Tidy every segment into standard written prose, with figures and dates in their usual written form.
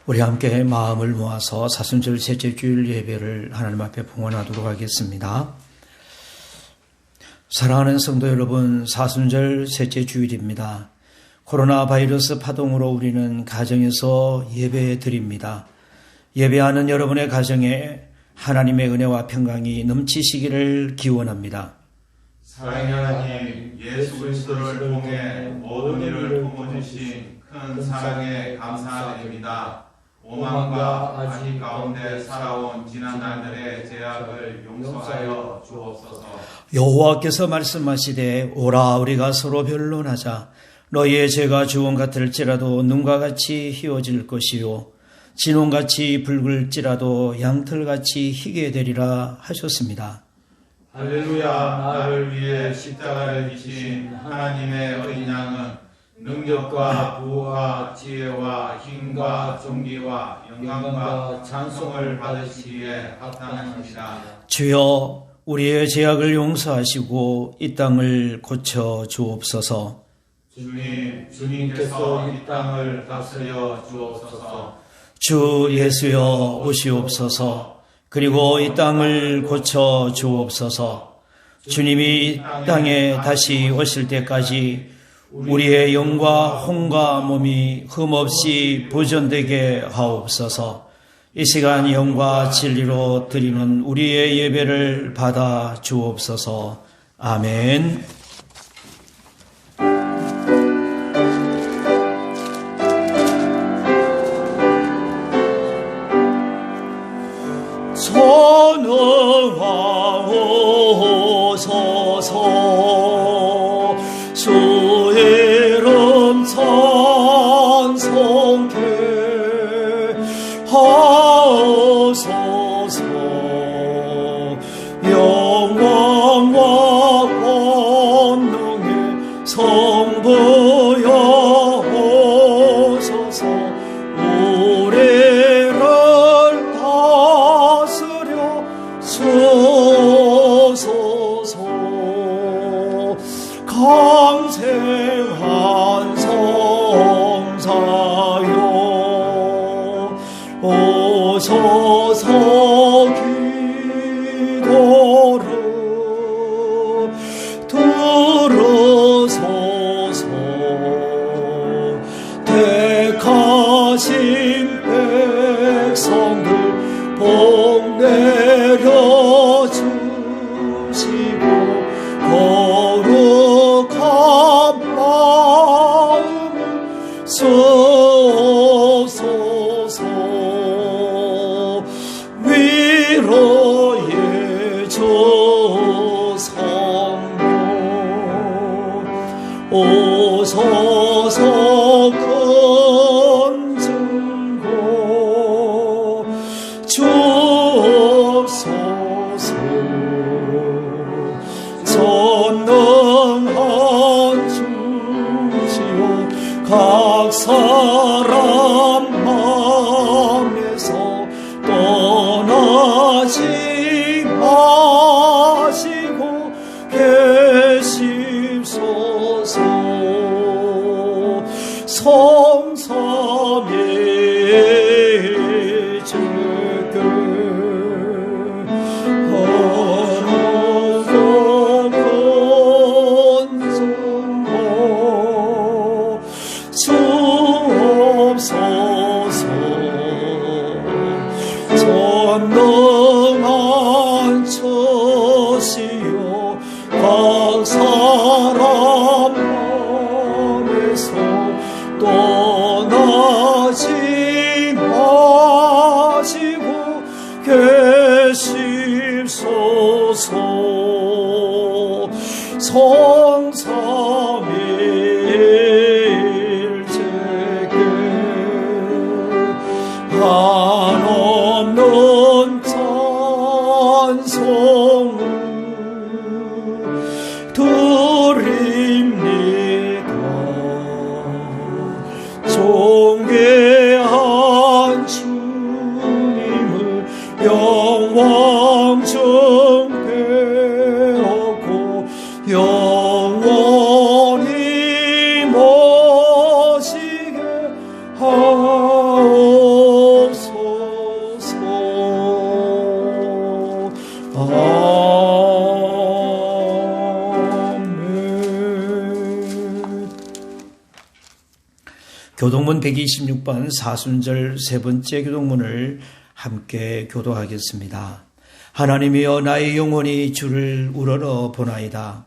우리 함께 마음을 모아서 사순절 셋째 주일 예배를 하나님 앞에 봉헌하도록 하겠습니다. 사랑하는 성도 여러분, 사순절 셋째 주일입니다. 코로나 바이러스 파동으로 우리는 가정에서 예배 드립니다. 예배하는 여러분의 가정에 하나님의 은혜와 평강이 넘치시기를 기원합니다. 사랑의 하나님, 예수 그리스도를 통해 모든 일을 도모주신 큰 사랑에 감사드립니다. 오만과 악의 가운데 살아온 지난 날들의 죄악을 용서하여 주옵소서. 여호와께서 말씀하시되 오라 우리가 서로 변론하자. 너희의 죄가 주홍 같을지라도 눈과 같이 희어질 것이요 진홍같이 붉을지라도 양털같이 희게 되리라 하셨습니다. 할렐루야. 나를 위해 십자가를 지신 하나님의 어린 양은 능력과 부와 지혜와 힘과 존귀와 영광과 찬송을 받으시기에 합당하십니다. 주여, 우리의 죄악을 용서하시고 이 땅을 고쳐 주옵소서. 주님께서 이 땅을 다스려 주옵소서. 주 예수여 오시옵소서. 그리고 이 땅을 고쳐 주옵소서. 주님이 이 땅에 다시 오실 때까지 우리의 영과 혼과 몸이 흠없이 보존되게 하옵소서. 이 시간 영과 진리로 드리는 우리의 예배를 받아 주옵소서. 아멘. 전능하옵소서. 주의 이름 찬송케 하옵소서. 영광과 권능의 성부여 오소서. 우리를 다스려 주소서. 강생한 성자여 오소서. 기도를 들으소서. 택하신 백성들 복 내려주시고 거룩한 마음을 주옵소서. 위로의 주 성령 오소서. 근증고 주옵소서. 전능한 주시오. 각 사람 마음에서 떠나지 마시고 계십소서. 성삼위 주께 전능한 주시오. 각 사람 마음에서 떠나지 마시고 계십소서. 성삼위일체계 한없는 찬송을 드립니다. 존귀한 주님을 영광 중에 얻고 영원히 모시게 하옵소서. 교동문 126번 사순절 세 번째 교동문을 함께 교도하겠습니다. 하나님이여 나의 영혼이 주를 우러러 보나이다.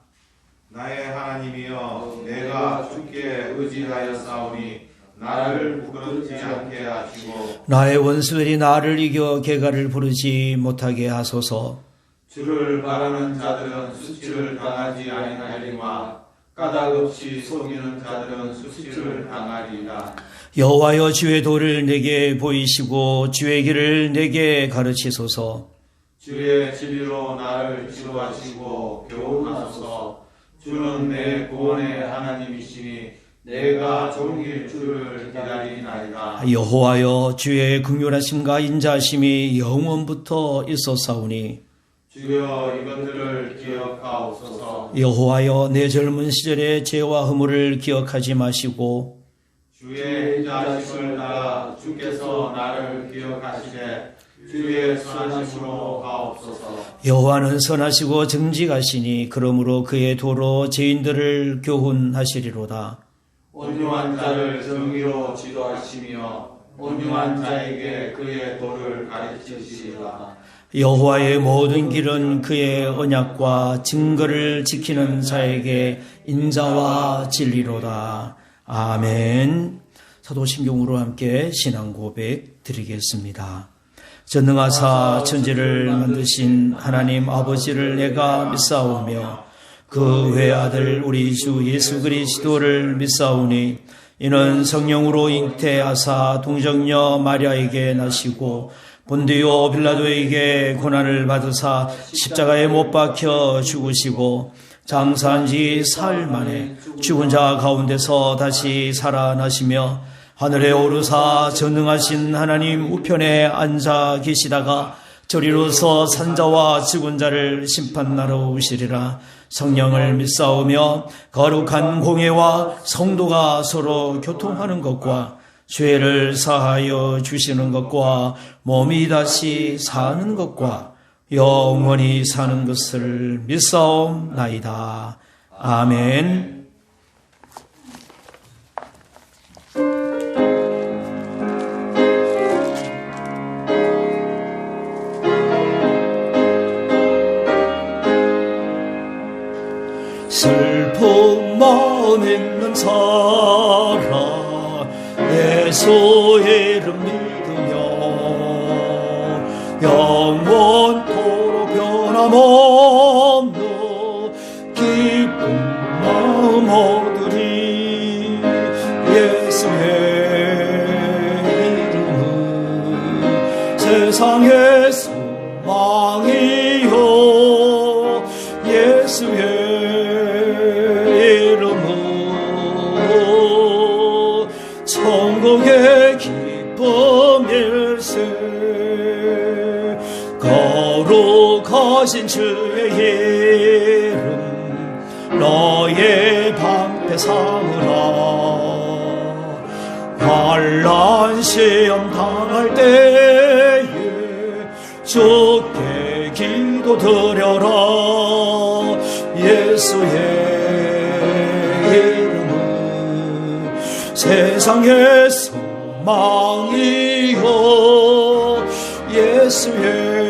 나의 하나님이여 내가 주께 의지하였사오니 나를 부끄럽지 않게 하시고 나의 원수들이 나를 이겨 개가를 부르지 못하게 하소서. 주를 바라는 자들은 수치를 당하지 아니하리마 까닭 없이 속이는 자들은 수치를 당하리이다. 여호와여 주의 도를 내게 보이시고 주의 길을 내게 가르치소서. 주의 진리로 나를 지도하시고 교훈하소서. 주는 내 구원의 하나님이시니 내가 종일 주를 기다리나이다. 여호와여 주의 긍휼하심과 인자하심이 영원부터 있었사오니 주여 이것들을 기억하옵소서. 여호와여 내 젊은 시절의 죄와 허물을 기억하지 마시고 주의 인자하심을 따라 주께서 나를 기억하시되 주의 선하심으로 가옵소서. 여호와는 선하시고 정직하시니 그러므로 그의 도로 죄인들을 교훈하시리로다. 온유한 자를 정의로 지도하시며 온유한 자에게 그의 도를 가르치시리라. 여호와의 모든 길은 그의 언약과 증거를 지키는 자에게 인자와 진리로다. 아멘. 사도신경으로 함께 신앙 고백 드리겠습니다. 전능하사 천지를 만드신 하나님 아버지를 내가 믿사오며 그 외아들 우리 주 예수 그리스도를 믿사오니 이는 성령으로 잉태하사 동정녀 마리아에게 나시고 본디오 빌라도에게 고난을 받으사 십자가에 못 박혀 죽으시고 장사한 지 사흘 만에 죽은 자 가운데서 다시 살아나시며 하늘에 오르사 전능하신 하나님 우편에 앉아 계시다가 저리로서 산자와 죽은 자를 심판하러 오시리라. 성령을 믿사오며 거룩한 공예와 성도가 서로 교통하는 것과 죄를 사하여 주시는 것과 몸이 다시 사는 것과 영원히 사는 것을 믿사옵나이다. 아멘. 슬픈 마음 있는 사람 예수 이름 믿으며 영원토록 변함없는 기쁜 마음 얻으리. 예수의 이름은 세상의 소망이요 예수의 천국의 기쁨일세. 거룩하신 주의 이름 너의 방패 삼으라. 환난 시험 당할 때에 주께 기도드려라. 예수의 세상의 소망이요 예수의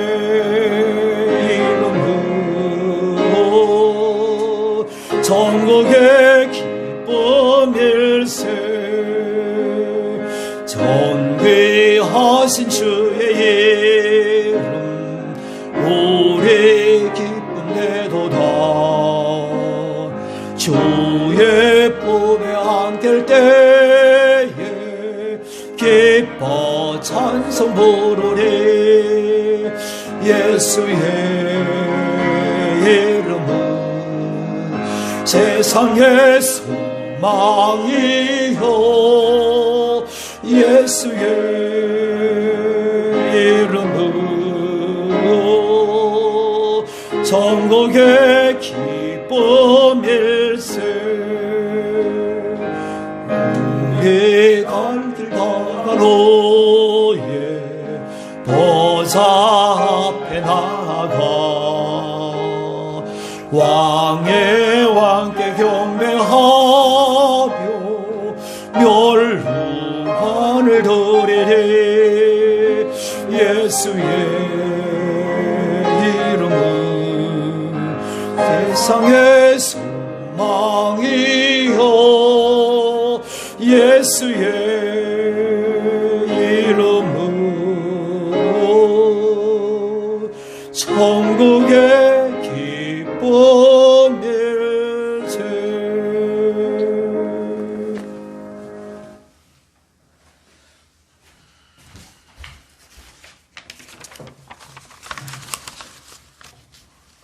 이름으로 전국의 기쁨일세. 존귀하신 주의 이름 우리 기쁨 되도다. 주의 품에 안길 때에 기뻐 찬송 부르리. 예수의 이름은 세상의 소망이요 예수의 이름은 전국의 기쁨일세. 우리 갈 길 다가로에 보좌 앞에 나가 왕의 왕께 경배하며 멸루 소원을 도래해 예수의 이름은 세상의 소망이요 예수의 이름은 천국의 기쁨일세.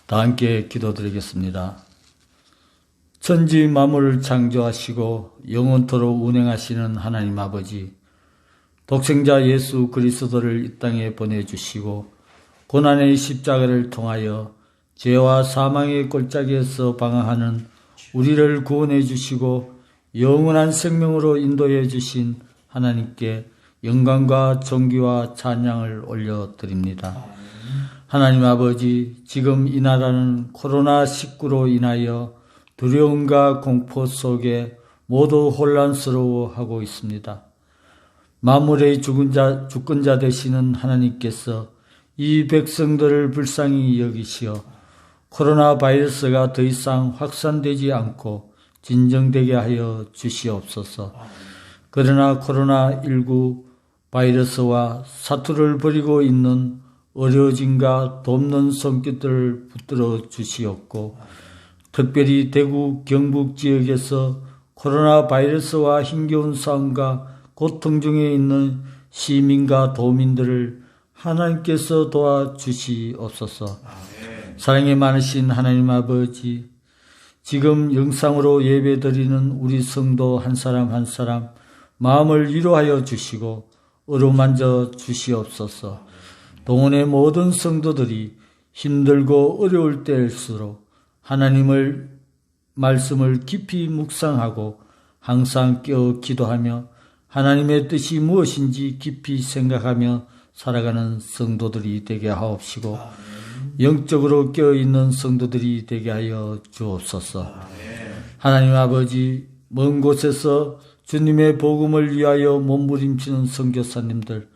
다 함께 기도드리겠습니다. 천지 만물을 창조하시고 영원토록 운행하시는 하나님 아버지, 독생자 예수 그리스도를 이 땅에 보내주시고 고난의 십자가를 통하여 죄와 사망의 골짜기에서 방황하는 우리를 구원해 주시고 영원한 생명으로 인도해 주신 하나님께 영광과 존귀와 찬양을 올려드립니다. 하나님 아버지, 지금 이 나라는 코로나19로 인하여 두려움과 공포 속에 모두 혼란스러워하고 있습니다. 만물의 주권자 되시는 하나님께서 이 백성들을 불쌍히 여기시어 코로나 바이러스가 더 이상 확산되지 않고 진정되게 하여 주시옵소서. 그러나 코로나19 바이러스와 사투를 벌이고 있는 어려워짐과 돕는 손길들을 붙들어 주시옵고, 특별히 대구 경북 지역에서 코로나 바이러스와 힘겨운 싸움과 고통 중에 있는 시민과 도민들을 하나님께서 도와주시옵소서. 사랑이 많으신 하나님 아버지, 지금 영상으로 예배드리는 우리 성도 한 사람 한 사람 마음을 위로하여 주시고 어루만져 주시옵소서. 동원의 모든 성도들이 힘들고 어려울 때일수록 하나님을 말씀을 깊이 묵상하고 항상 깨어 기도하며 하나님의 뜻이 무엇인지 깊이 생각하며 살아가는 성도들이 되게 하옵시고 영적으로 깨어있는 성도들이 되게 하여 주옵소서. 하나님 아버지, 먼 곳에서 주님의 복음을 위하여 몸부림치는 선교사님들,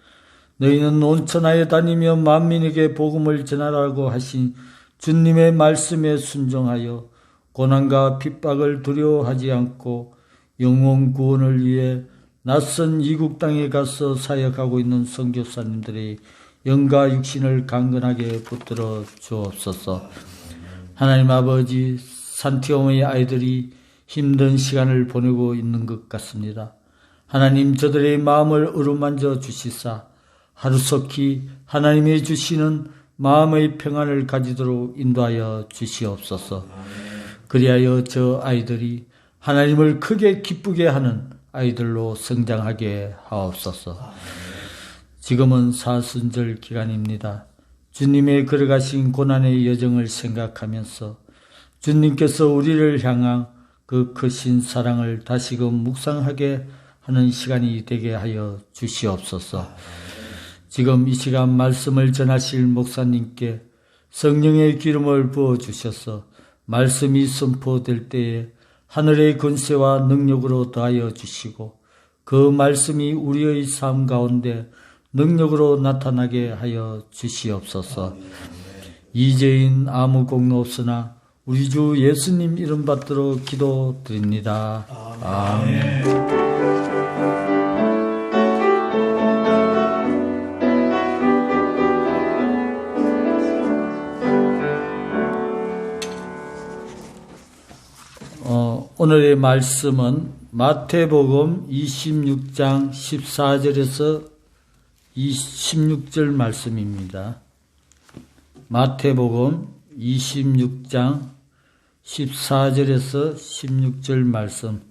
너희는 온 천하에 다니며 만민에게 복음을 전하라고 하신 주님의 말씀에 순종하여 고난과 핍박을 두려워하지 않고 영혼 구원을 위해 낯선 이국 땅에 가서 사역하고 있는 선교사님들의 영과 육신을 강건하게 붙들어 주옵소서. 하나님 아버지, 산티오모의 아이들이 힘든 시간을 보내고 있는 것 같습니다. 하나님, 저들의 마음을 어루만져 주시사 하루속히 하나님이 주시는 마음의 평안을 가지도록 인도하여 주시옵소서. 그리하여 저 아이들이 하나님을 크게 기쁘게 하는 아이들로 성장하게 하옵소서. 지금은 사순절 기간입니다. 주님의 걸어가신 고난의 여정을 생각하면서 주님께서 우리를 향한 그 크신 사랑을 다시금 묵상하게 하는 시간이 되게 하여 주시옵소서. 지금 이 시간 말씀을 전하실 목사님께 성령의 기름을 부어주셔서 말씀이 선포될 때에 하늘의 권세와 능력으로 더하여 주시고 그 말씀이 우리의 삶 가운데 능력으로 나타나게 하여 주시옵소서. 이제인 아무 공로 없으나 우리 주 예수님 이름 받들어 기도드립니다. 아멘. 오늘의 말씀은 마태복음 26장 14절에서 26절 말씀입니다. 마태복음 26장 14절에서 16절 말씀.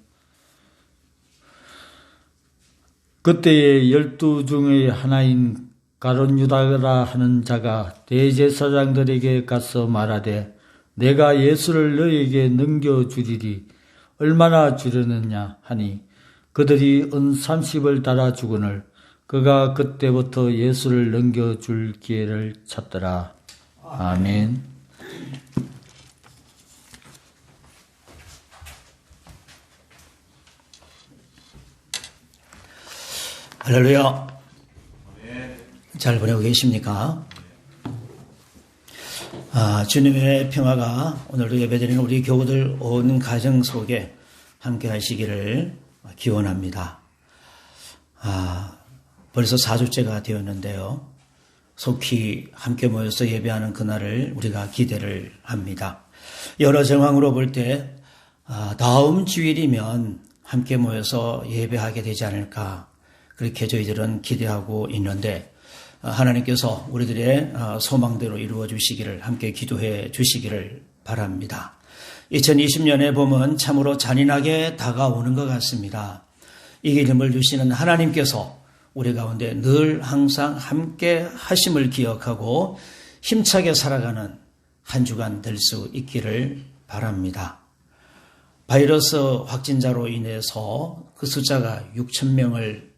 그때에 12 중의 하나인 가룟 유다라 하는 자가 대제사장들에게 가서 말하되 내가 예수를 너희에게 넘겨주리니 얼마나 주려느냐 하니 그들이 은 30을 달아주거늘 그가 그때부터 예수를 넘겨줄 기회를 찾더라. 아멘. 할렐루야. 잘 보내고 계십니까? 주님의 평화가 오늘도 예배드리는 우리 교우들 온 가정 속에 함께 하시기를 기원합니다. 벌써 4주째가 되었는데요. 속히 함께 모여서 예배하는 그날을 우리가 기대를 합니다. 여러 정황으로 볼 때 다음 주일이면 함께 모여서 예배하게 되지 않을까, 그렇게 저희들은 기대하고 있는데 하나님께서 우리들의 소망대로 이루어 주시기를, 함께 기도해 주시기를 바랍니다. 2020년의 봄은 참으로 잔인하게 다가오는 것 같습니다. 이게 힘을 주시는 하나님께서 우리 가운데 늘 항상 함께 하심을 기억하고 힘차게 살아가는 한 주간 될 수 있기를 바랍니다. 바이러스 확진자로 인해서 그 숫자가 6,000명을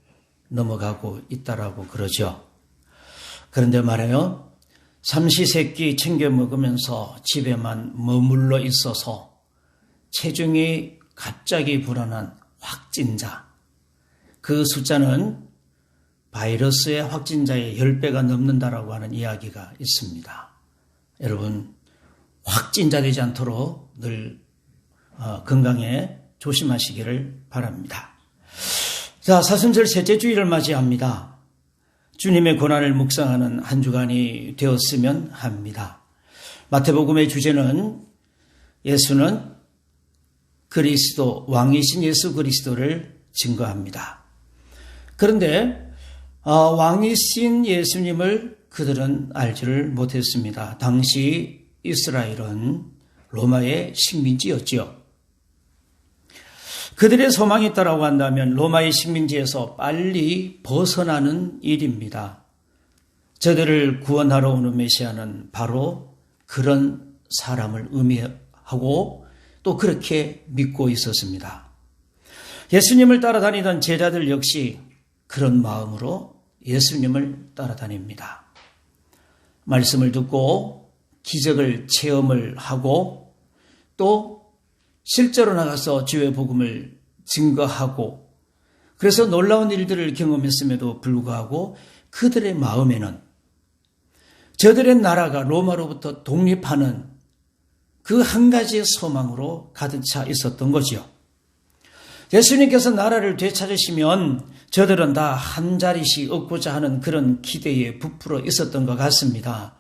넘어가고 있다라고 그러죠. 그런데 말이에요, 삼시세끼 챙겨 먹으면서 집에만 머물러 있어서 체중이 갑자기 불어난 확진자, 그 숫자는 바이러스의 확진자의 10배가 넘는다라고 하는 이야기가 있습니다. 여러분, 확진자 되지 않도록 늘 건강에 조심하시기를 바랍니다. 자, 사순절 셋째 주일을 맞이합니다. 주님의 고난을 묵상하는 한 주간이 되었으면 합니다. 마태복음의 주제는 예수는 그리스도, 왕이신 예수 그리스도를 증거합니다. 그런데 왕이신 예수님을 그들은 알지를 못했습니다. 당시 이스라엘은 로마의 식민지였지요. 그들의 소망이 있다라고 한다면 로마의 식민지에서 빨리 벗어나는 일입니다. 저들을 구원하러 오는 메시아는 바로 그런 사람을 의미하고 또 그렇게 믿고 있었습니다. 예수님을 따라다니던 제자들 역시 그런 마음으로 예수님을 따라다닙니다. 말씀을 듣고 기적을 체험을 하고 또 실제로 나가서 주의 복음을 증거하고, 그래서 놀라운 일들을 경험했음에도 불구하고 그들의 마음에는 저들의 나라가 로마로부터 독립하는 그 한 가지의 소망으로 가득 차 있었던 거지요. 예수님께서 나라를 되찾으시면 저들은 다 한 자리씩 얻고자 하는 그런 기대에 부풀어 있었던 것 같습니다.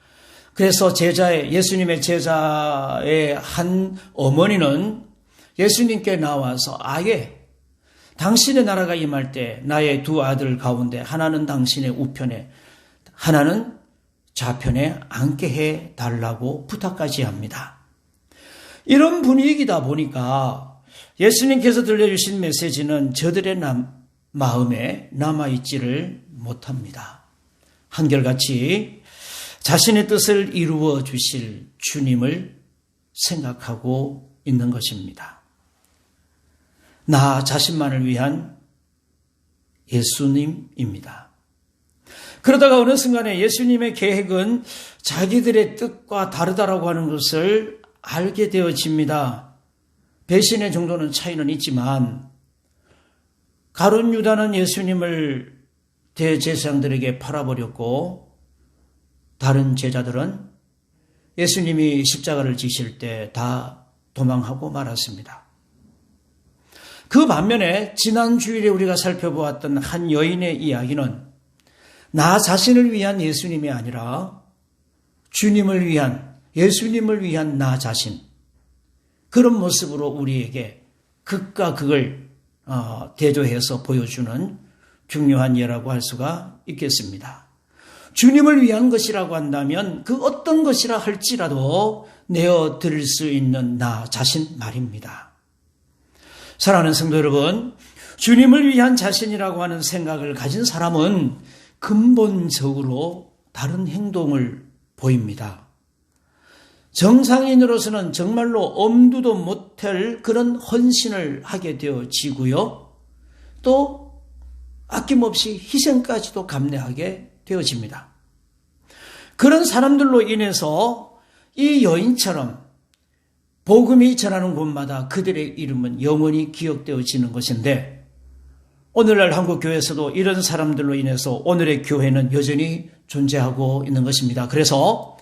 그래서 예수님의 제자의 한 어머니는 예수님께 나와서 아예 당신의 나라가 임할 때 나의 두 아들 가운데 하나는 당신의 우편에 하나는 좌편에 앉게 해달라고 부탁까지 합니다. 이런 분위기다 보니까 예수님께서 들려주신 메시지는 저들의 마음에 남아있지를 못합니다. 한결같이 자신의 뜻을 이루어 주실 주님을 생각하고 있는 것입니다. 나 자신만을 위한 예수님입니다. 그러다가 어느 순간에 예수님의 계획은 자기들의 뜻과 다르다라고 하는 것을 알게 되어집니다. 배신의 정도는 차이는 있지만 가룟 유다는 예수님을 대제사장들에게 팔아버렸고 다른 제자들은 예수님이 십자가를 지실 때 다 도망하고 말았습니다. 그 반면에 지난 주일에 우리가 살펴보았던 한 여인의 이야기는 나 자신을 위한 예수님이 아니라 주님을 위한, 예수님을 위한 나 자신, 그런 모습으로 우리에게 극과 극을 대조해서 보여주는 중요한 예라고 할 수가 있겠습니다. 주님을 위한 것이라고 한다면 그 어떤 것이라 할지라도 내어드릴 수 있는 나 자신 말입니다. 사랑하는 성도 여러분, 주님을 위한 자신이라고 하는 생각을 가진 사람은 근본적으로 다른 행동을 보입니다. 정상인으로서는 정말로 엄두도 못할 그런 헌신을 하게 되어지고요. 또 아낌없이 희생까지도 감내하게 되어집니다. 그런 사람들로 인해서 이 여인처럼 복음이 전하는 곳마다 그들의 이름은 영원히 기억되어지는 것인데, 오늘날 한국 교회에서도 이런 사람들로 인해서 오늘의 교회는 여전히 존재하고 있는 것입니다. 그래서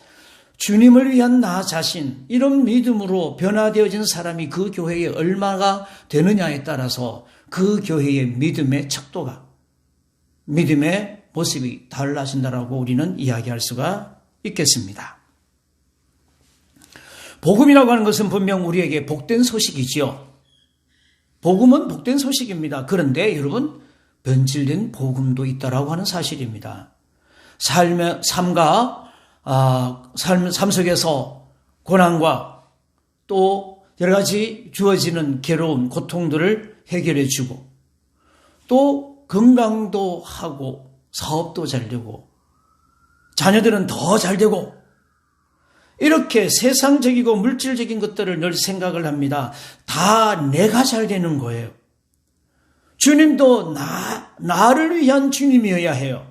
주님을 위한 나 자신, 이런 믿음으로 변화되어진 사람이 그 교회에 얼마가 되느냐에 따라서 그 교회의 믿음의 척도가, 믿음의 모습이 달라진다라고 우리는 이야기할 수가 있겠습니다. 복음이라고 하는 것은 분명 우리에게 복된 소식이지요. 복음은 복된 소식입니다. 그런데 여러분, 변질된 복음도 있다라고 하는 사실입니다. 삶 속에서 고난과 또 여러 가지 주어지는 괴로운 고통들을 해결해 주고, 또 건강도 하고 사업도 잘 되고 자녀들은 더 잘 되고, 이렇게 세상적이고 물질적인 것들을 늘 생각을 합니다. 다 내가 잘 되는 거예요. 주님도 나를 위한 주님이어야 해요.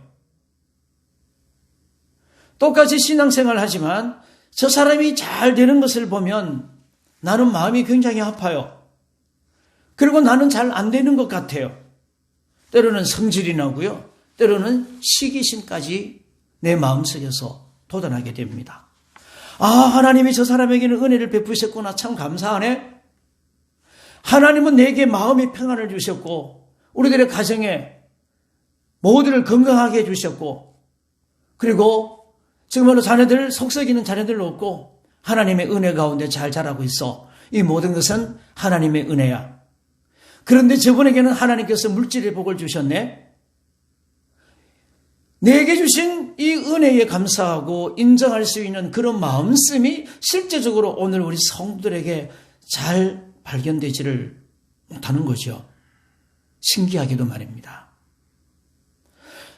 똑같이 신앙생활을 하지만 저 사람이 잘 되는 것을 보면 나는 마음이 굉장히 아파요. 그리고 나는 잘 안 되는 것 같아요. 때로는 성질이 나고요. 때로는 시기심까지 내 마음속에서 돋아나게 됩니다. 하나님이 저 사람에게는 은혜를 베푸셨구나. 참 감사하네. 하나님은 내게 마음의 평안을 주셨고, 우리들의 가정에 모두를 건강하게 해주셨고, 그리고 정말로 자녀들, 속썩이는 자녀들 없고 하나님의 은혜 가운데 잘 자라고 있어. 이 모든 것은 하나님의 은혜야. 그런데 저분에게는 하나님께서 물질의 복을 주셨네. 내게 주신 이 은혜에 감사하고 인정할 수 있는 그런 마음씀이 실제적으로 오늘 우리 성도들에게 잘 발견되지를 못하는 거죠. 신기하게도 말입니다.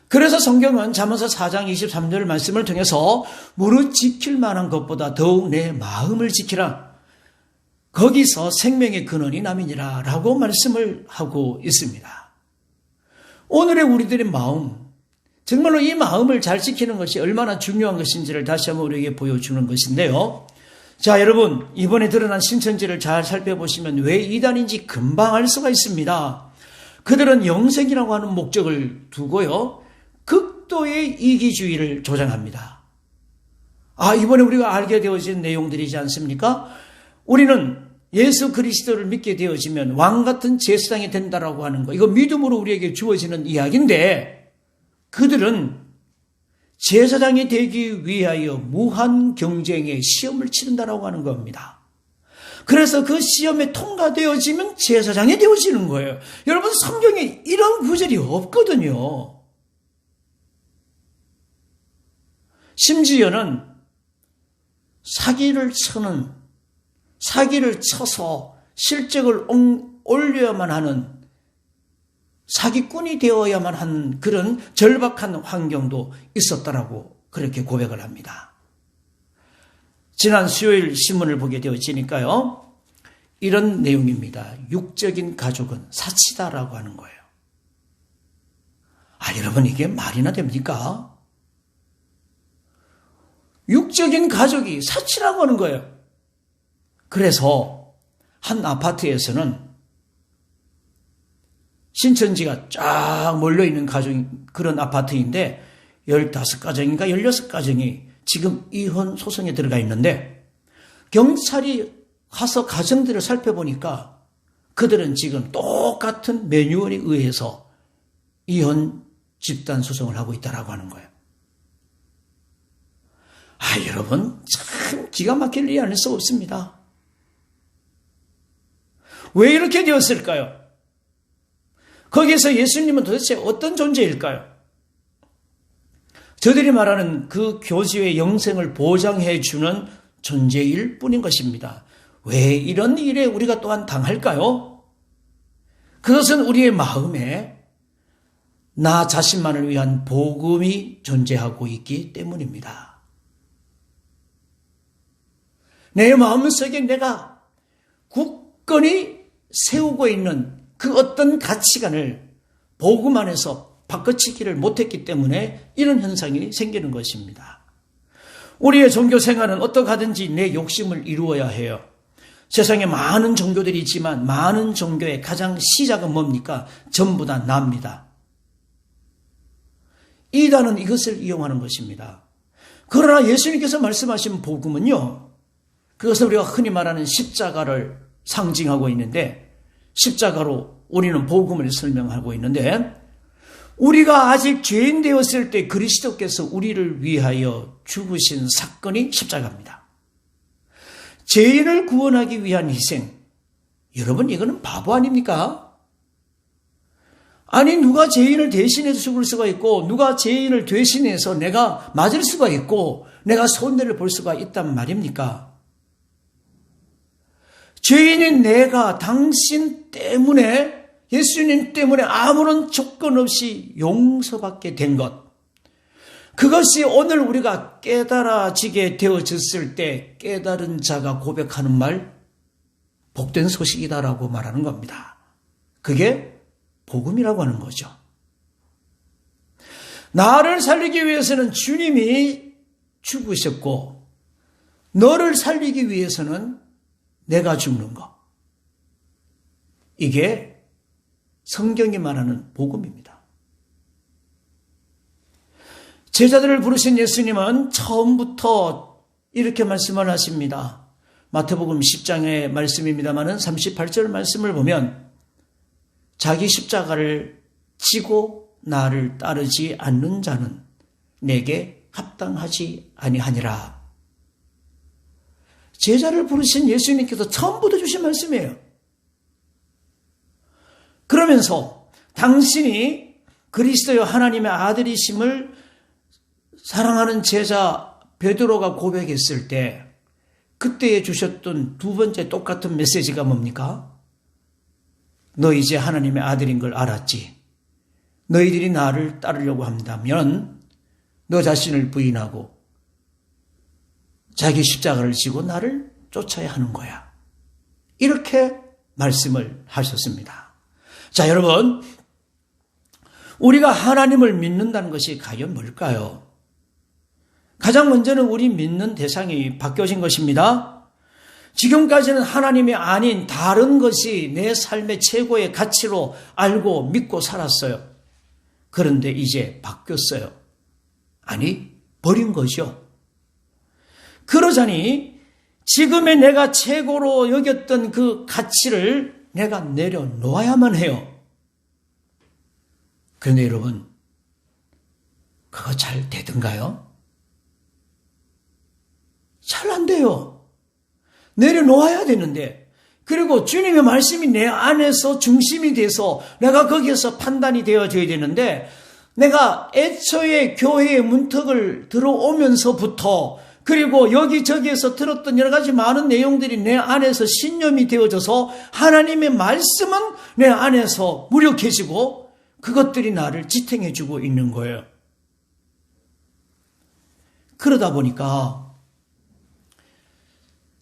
그래서 성경은 잠언서 4장 23절 말씀을 통해서 무릇 지킬 만한 것보다 더욱 내 마음을 지키라. 거기서 생명의 근원이 남이니라 라고 말씀을 하고 있습니다. 오늘의 우리들의 마음, 정말로 이 마음을 잘 지키는 것이 얼마나 중요한 것인지를 다시 한번 우리에게 보여주는 것인데요. 자, 여러분, 이번에 드러난 신천지를 잘 살펴보시면 왜 이단인지 금방 알 수가 있습니다. 그들은 영생이라고 하는 목적을 두고요, 극도의 이기주의를 조장합니다. 이번에 우리가 알게 되어진 내용들이지 않습니까? 우리는 예수 그리스도를 믿게 되어지면 왕 같은 제사장이 된다라고 하는 거, 이거 믿음으로 우리에게 주어지는 이야기인데, 그들은 제사장이 되기 위하여 무한 경쟁의 시험을 치른다라고 하는 겁니다. 그래서 그 시험에 통과되어지면 제사장이 되어지는 거예요. 여러분, 성경에 이런 구절이 없거든요. 심지어는 사기를 쳐서 실적을 올려야만 하는, 사기꾼이 되어야만 한 그런 절박한 환경도 있었다라고 그렇게 고백을 합니다. 지난 수요일 신문을 보게 되어지니까요, 이런 내용입니다. 육적인 가족은 사치다라고 하는 거예요. 여러분, 이게 말이나 됩니까? 육적인 가족이 사치라고 하는 거예요. 그래서 한 아파트에서는 신천지가 쫙 몰려있는 그런 아파트인데 15가정인가 16가정이 지금 이혼 소송에 들어가 있는데, 경찰이 가서 가정들을 살펴보니까 그들은 지금 똑같은 매뉴얼에 의해서 이혼 집단 소송을 하고 있다라고 하는 거예요. 여러분, 참 기가 막힐 일이 아닐 수 없습니다. 왜 이렇게 되었을까요? 거기에서 예수님은 도대체 어떤 존재일까요? 저들이 말하는 그 교주의 영생을 보장해 주는 존재일 뿐인 것입니다. 왜 이런 일에 우리가 또한 당할까요? 그것은 우리의 마음에 나 자신만을 위한 복음이 존재하고 있기 때문입니다. 내 마음속에 내가 굳건히 세우고 있는 그 어떤 가치관을 복음 안에서 바꿔치기를 못했기 때문에 이런 현상이 생기는 것입니다. 우리의 종교 생활은 어떻게 하든지 내 욕심을 이루어야 해요. 세상에 많은 종교들이 있지만 많은 종교의 가장 시작은 뭡니까? 전부 다 나입니다. 이단은 이것을 이용하는 것입니다. 그러나 예수님께서 말씀하신 복음은요, 그것을 우리가 흔히 말하는 십자가를 상징하고 있는데, 십자가로 우리는 복음을 설명하고 있는데, 우리가 아직 죄인 되었을 때 그리스도께서 우리를 위하여 죽으신 사건이 십자가입니다. 죄인을 구원하기 위한 희생. 여러분, 이거는 바보 아닙니까? 아니, 누가 죄인을 대신해서 죽을 수가 있고, 누가 죄인을 대신해서 내가 맞을 수가 있고, 내가 손해를 볼 수가 있단 말입니까? 죄인인 내가 당신 때문에, 예수님 때문에 아무런 조건 없이 용서받게 된 것. 그것이 오늘 우리가 깨달아지게 되어졌을 때 깨달은 자가 고백하는 말, 복된 소식이다라고 말하는 겁니다. 그게 복음이라고 하는 거죠. 나를 살리기 위해서는 주님이 죽으셨고, 너를 살리기 위해서는 내가 죽는 것. 이게 성경이 말하는 복음입니다. 제자들을 부르신 예수님은 처음부터 이렇게 말씀을 하십니다. 마태복음 10장의 말씀입니다마는 38절 말씀을 보면 자기 십자가를 지고 나를 따르지 않는 자는 내게 합당하지 아니하니라. 제자를 부르신 예수님께서 처음부터 주신 말씀이에요. 그러면서 당신이 그리스도의 하나님의 아들이심을 사랑하는 제자 베드로가 고백했을 때 그때에 주셨던 두 번째 똑같은 메시지가 뭡니까? 너 이제 하나님의 아들인 걸 알았지? 너희들이 나를 따르려고 한다면 너 자신을 부인하고 자기 십자가를 지고 나를 쫓아야 하는 거야. 이렇게 말씀을 하셨습니다. 자, 여러분, 우리가 하나님을 믿는다는 것이 과연 뭘까요? 가장 먼저는 우리 믿는 대상이 바뀌어진 것입니다. 지금까지는 하나님이 아닌 다른 것이 내 삶의 최고의 가치로 알고 믿고 살았어요. 그런데 이제 바뀌었어요. 아니, 버린 거죠. 그러자니 지금의 내가 최고로 여겼던 그 가치를 내가 내려놓아야만 해요. 그런데 여러분, 그거 잘 되던가요? 잘 안 돼요. 내려놓아야 되는데, 그리고 주님의 말씀이 내 안에서 중심이 돼서 내가 거기에서 판단이 되어져야 되는데, 내가 애초에 교회의 문턱을 들어오면서부터 그리고 여기저기에서 들었던 여러 가지 많은 내용들이 내 안에서 신념이 되어져서 하나님의 말씀은 내 안에서 무력해지고 그것들이 나를 지탱해주고 있는 거예요. 그러다 보니까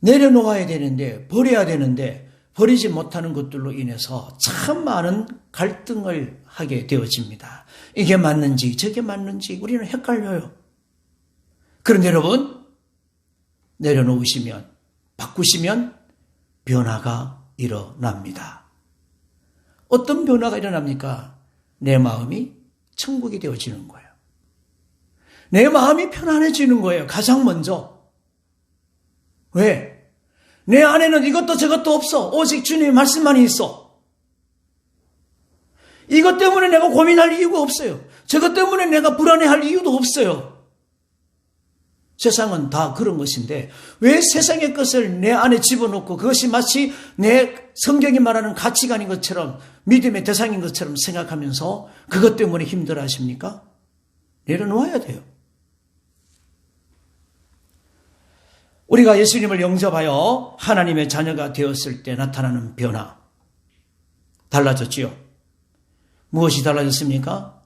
내려놓아야 되는데, 버려야 되는데 버리지 못하는 것들로 인해서 참 많은 갈등을 하게 되어집니다. 이게 맞는지 저게 맞는지 우리는 헷갈려요. 그런데 여러분, 내려놓으시면, 바꾸시면 변화가 일어납니다. 어떤 변화가 일어납니까? 내 마음이 천국이 되어지는 거예요. 내 마음이 편안해지는 거예요. 가장 먼저. 왜? 내 안에는 이것도 저것도 없어. 오직 주님의 말씀만 있어. 이것 때문에 내가 고민할 이유가 없어요. 저것 때문에 내가 불안해할 이유도 없어요. 세상은 다 그런 것인데 왜 세상의 것을 내 안에 집어넣고 그것이 마치 내 성경이 말하는 가치관인 것처럼 믿음의 대상인 것처럼 생각하면서 그것 때문에 힘들어 하십니까? 내려놓아야 돼요. 우리가 예수님을 영접하여 하나님의 자녀가 되었을 때 나타나는 변화, 달라졌지요. 무엇이 달라졌습니까?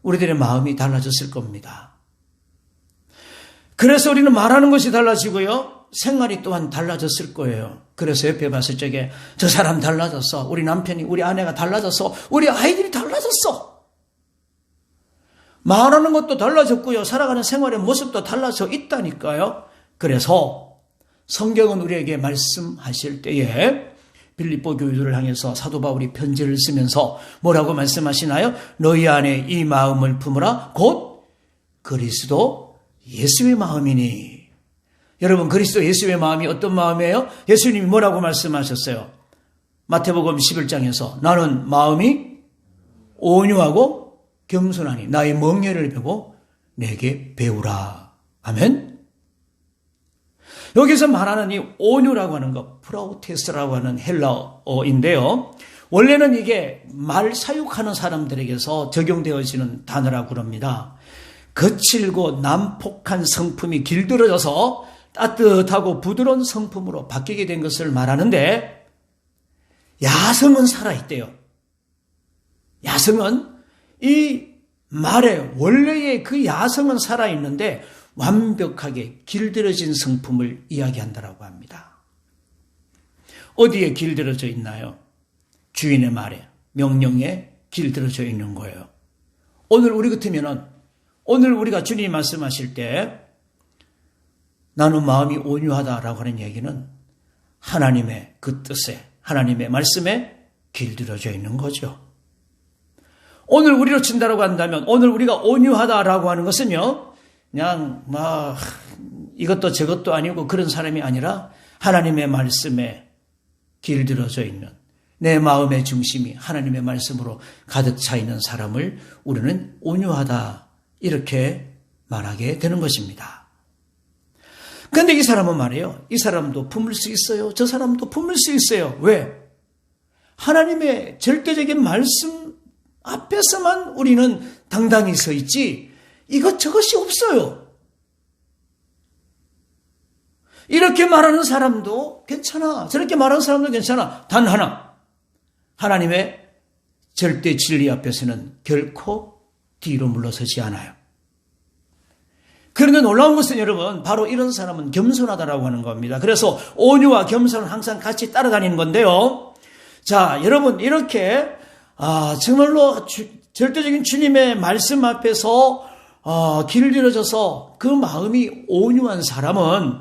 우리들의 마음이 달라졌을 겁니다. 그래서 우리는 말하는 것이 달라지고요. 생활이 또한 달라졌을 거예요. 그래서 옆에 봤을 적에 저 사람 달라졌어. 우리 남편이, 우리 아내가 달라졌어. 우리 아이들이 달라졌어. 말하는 것도 달라졌고요. 살아가는 생활의 모습도 달라져 있다니까요. 그래서 성경은 우리에게 말씀하실 때에 빌립보 교회들을 향해서 사도 바울이 편지를 쓰면서 뭐라고 말씀하시나요? 너희 안에 이 마음을 품으라 곧 그리스도 예수의 마음이니. 여러분, 그리스도 예수의 마음이 어떤 마음이에요? 예수님이 뭐라고 말씀하셨어요? 마태복음 11장에서 나는 마음이 온유하고 겸손하니 나의 멍에를 베고 내게 배우라. 아멘. 여기서 말하는 이 온유라고 하는 것, 프라우테스라고 하는 헬라어인데요. 원래는 이게 말 사육하는 사람들에게서 적용되어지는 단어라고 그럽니다. 거칠고 난폭한 성품이 길들어져서 따뜻하고 부드러운 성품으로 바뀌게 된 것을 말하는데, 야성은 살아있대요. 야성은 이 말에 원래의 그 야성은 살아있는데 완벽하게 길들여진 성품을 이야기한다라고 합니다. 어디에 길들여져 있나요? 주인의 말에, 명령에 길들여져 있는 거예요. 오늘 우리 같으면은, 오늘 우리가 주님이 말씀하실 때 나는 마음이 온유하다라고 하는 얘기는 하나님의 그 뜻에, 하나님의 말씀에 길들여져 있는 거죠. 오늘 우리로 친다라고 한다면, 오늘 우리가 온유하다라고 하는 것은요, 그냥 이것도 저것도 아니고 그런 사람이 아니라 하나님의 말씀에 길들여져 있는, 내 마음의 중심이 하나님의 말씀으로 가득 차 있는 사람을 우리는 온유하다 이렇게 말하게 되는 것입니다. 그런데 이 사람은 말이에요. 이 사람도 품을 수 있어요. 저 사람도 품을 수 있어요. 왜? 하나님의 절대적인 말씀 앞에서만 우리는 당당히 서 있지 이것저것이 없어요. 이렇게 말하는 사람도 괜찮아. 저렇게 말하는 사람도 괜찮아. 단 하나, 하나님의 절대 진리 앞에서는 결코 뒤로 물러서지 않아요. 그런데 놀라운 것은 여러분, 바로 이런 사람은 겸손하다라고 하는 겁니다. 그래서 온유와 겸손은 항상 같이 따라다니는 건데요. 자, 여러분, 이렇게 정말로 절대적인 주님의 말씀 앞에서 길들여져서 그 마음이 온유한 사람은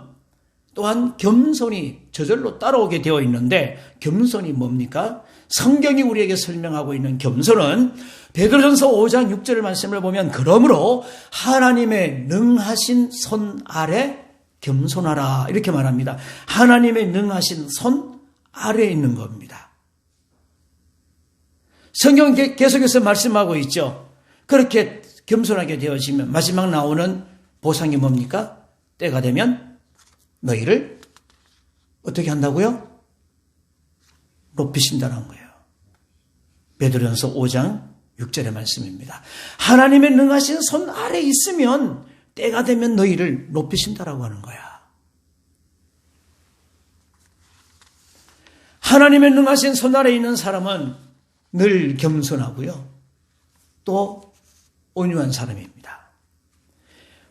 또한 겸손이 저절로 따라오게 되어 있는데, 겸손이 뭡니까? 성경이 우리에게 설명하고 있는 겸손은 베드로전서 5장 6절 말씀을 보면 그러므로 하나님의 능하신 손 아래 겸손하라 이렇게 말합니다. 하나님의 능하신 손 아래에 있는 겁니다. 성경 계속해서 말씀하고 있죠. 그렇게 겸손하게 되어지면 마지막 나오는 보상이 뭡니까? 때가 되면 너희를 어떻게 한다고요? 높이신다는 거예요. 베드로전서 5장 6절의 말씀입니다. 하나님의 능하신 손 아래에 있으면 때가 되면 너희를 높이신다라고 하는 거야. 하나님의 능하신 손 아래에 있는 사람은 늘 겸손하고요. 또 온유한 사람입니다.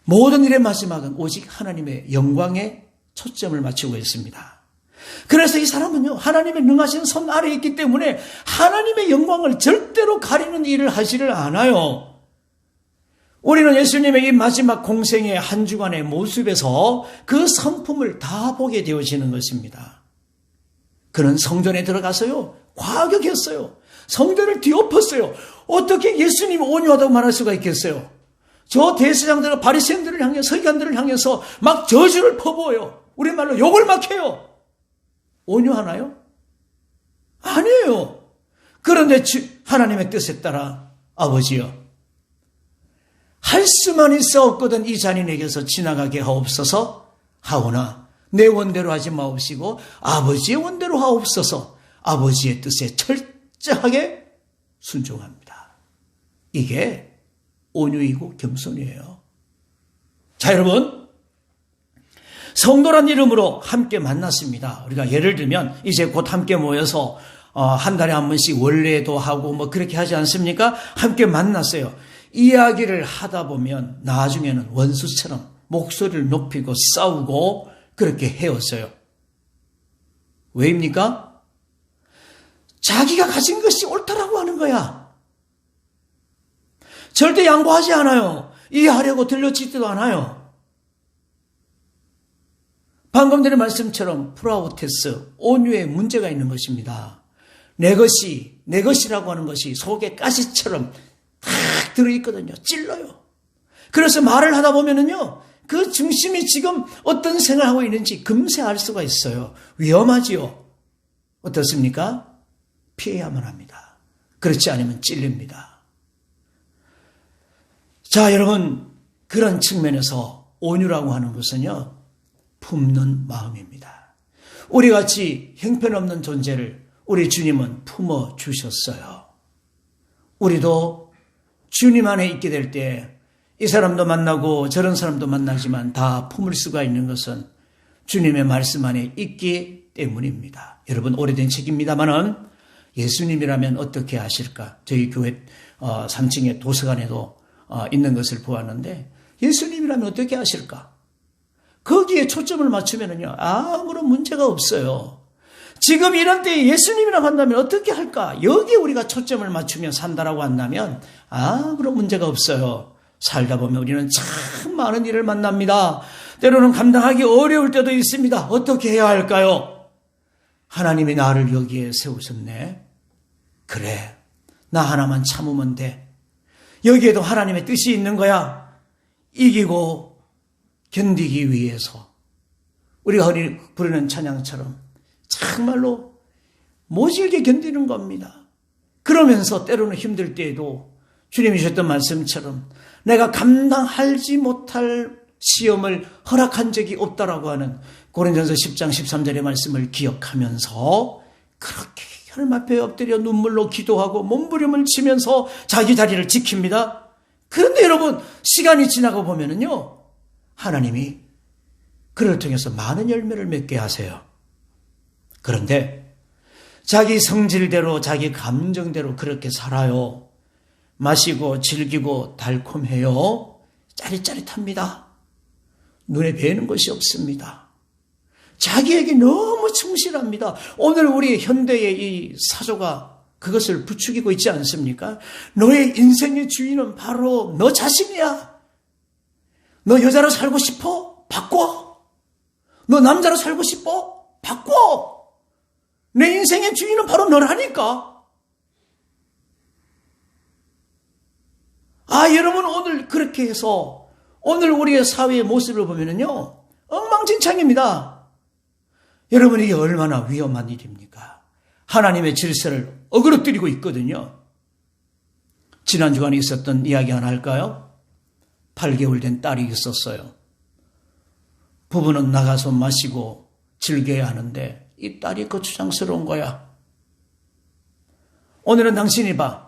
모든 일의 마지막은 오직 하나님의 영광에 초점을 맞추고 있습니다. 그래서 이 사람은요, 하나님의 능하신 손 아래에 있기 때문에 하나님의 영광을 절대로 가리는 일을 하지를 않아요. 우리는 예수님의 이 마지막 공생의 한 주간의 모습에서 그 성품을 다 보게 되어지는 것입니다. 그는 성전에 들어가서요, 과격했어요. 성전을 뒤엎었어요. 어떻게 예수님이 온유하다고 말할 수가 있겠어요? 저 대제사장들과 바리새인들을 향해, 서기관들을 향해서 막 저주를 퍼부어요. 우리말로 욕을 막 해요. 온유하나요? 아니에요. 그런데 하나님의 뜻에 따라 아버지여, 할 수만 있었거든 이 잔인에게서 지나가게 하옵소서 하오나 내 원대로 하지 마옵시고 아버지의 원대로 하옵소서. 아버지의 뜻에 철저하게 순종합니다. 이게 온유이고 겸손이에요. 자, 여러분, 성도란 이름으로 함께 만났습니다. 우리가 예를 들면 이제 곧 함께 모여서 한 달에 한 번씩 원래도 하고 뭐 그렇게 하지 않습니까? 함께 만났어요. 이야기를 하다 보면 나중에는 원수처럼 목소리를 높이고 싸우고 그렇게 헤어져요. 왜입니까? 자기가 가진 것이 옳다라고 하는 거야. 절대 양보하지 않아요. 이해하려고 들려지지도 않아요. 방금 전의 말씀처럼 프라우테스, 온유에 문제가 있는 것입니다. 내 것이라고 하는 것이 속에 가시처럼 탁 들어있거든요. 찔러요. 그래서 말을 하다 보면은요, 그 중심이 지금 어떤 생각을 하고 있는지 금세 알 수가 있어요. 위험하지요. 어떻습니까? 피해야만 합니다. 그렇지 않으면 찔립니다. 자, 여러분, 그런 측면에서 온유라고 하는 것은요, 품는 마음입니다. 우리 같이 형편없는 존재를 우리 주님은 품어 주셨어요. 우리도 주님 안에 있게 될 때 이 사람도 만나고 저런 사람도 만나지만 다 품을 수가 있는 것은 주님의 말씀 안에 있기 때문입니다. 여러분, 오래된 책입니다만은 예수님이라면 어떻게 하실까? 저희 교회 3층에 도서관에도 있는 것을 보았는데 예수님이라면 어떻게 하실까? 거기에 초점을 맞추면은요, 아무런 문제가 없어요. 지금 이런 때에 예수님이라고 한다면 어떻게 할까? 여기에 우리가 초점을 맞추며 산다라고 한다면 아무런 문제가 없어요. 살다 보면 우리는 참 많은 일을 만납니다. 때로는 감당하기 어려울 때도 있습니다. 어떻게 해야 할까요? 하나님이 나를 여기에 세우셨네. 그래, 나 하나만 참으면 돼. 여기에도 하나님의 뜻이 있는 거야. 이기고 견디기 위해서 우리가 부르는 찬양처럼 정말로 모질게 견디는 겁니다. 그러면서 때로는 힘들 때에도 주님이 주셨던 말씀처럼 내가 감당하지 못할 시험을 허락한 적이 없다라고 하는 고린도전서 10장 13절의 말씀을 기억하면서 그렇게 하나님 앞에 엎드려 눈물로 기도하고 몸부림을 치면서 자기 자리를 지킵니다. 그런데 여러분, 시간이 지나고 보면은요, 하나님이 그를 통해서 많은 열매를 맺게 하세요. 그런데 자기 성질대로 자기 감정대로 그렇게 살아요. 마시고 즐기고 달콤해요. 짜릿짜릿합니다. 눈에 뵈는 것이 없습니다. 자기에게 너무 충실합니다. 오늘 우리 현대의 이 사조가 그것을 부추기고 있지 않습니까? 너의 인생의 주인은 바로 너 자신이야. 너 여자로 살고 싶어? 바꿔. 너 남자로 살고 싶어? 바꿔. 내 인생의 주인은 바로 너라니까. 여러분, 오늘 그렇게 해서 오늘 우리의 사회의 모습을 보면은요, 엉망진창입니다. 여러분, 이게 얼마나 위험한 일입니까? 하나님의 질서를 어그러뜨리고 있거든요. 지난 주간에 있었던 이야기 하나 할까요? 8개월 된 딸이 있었어요. 부부는 나가서 마시고 즐겨야 하는데 이 딸이 거추장스러운 거야. 오늘은 당신이 봐.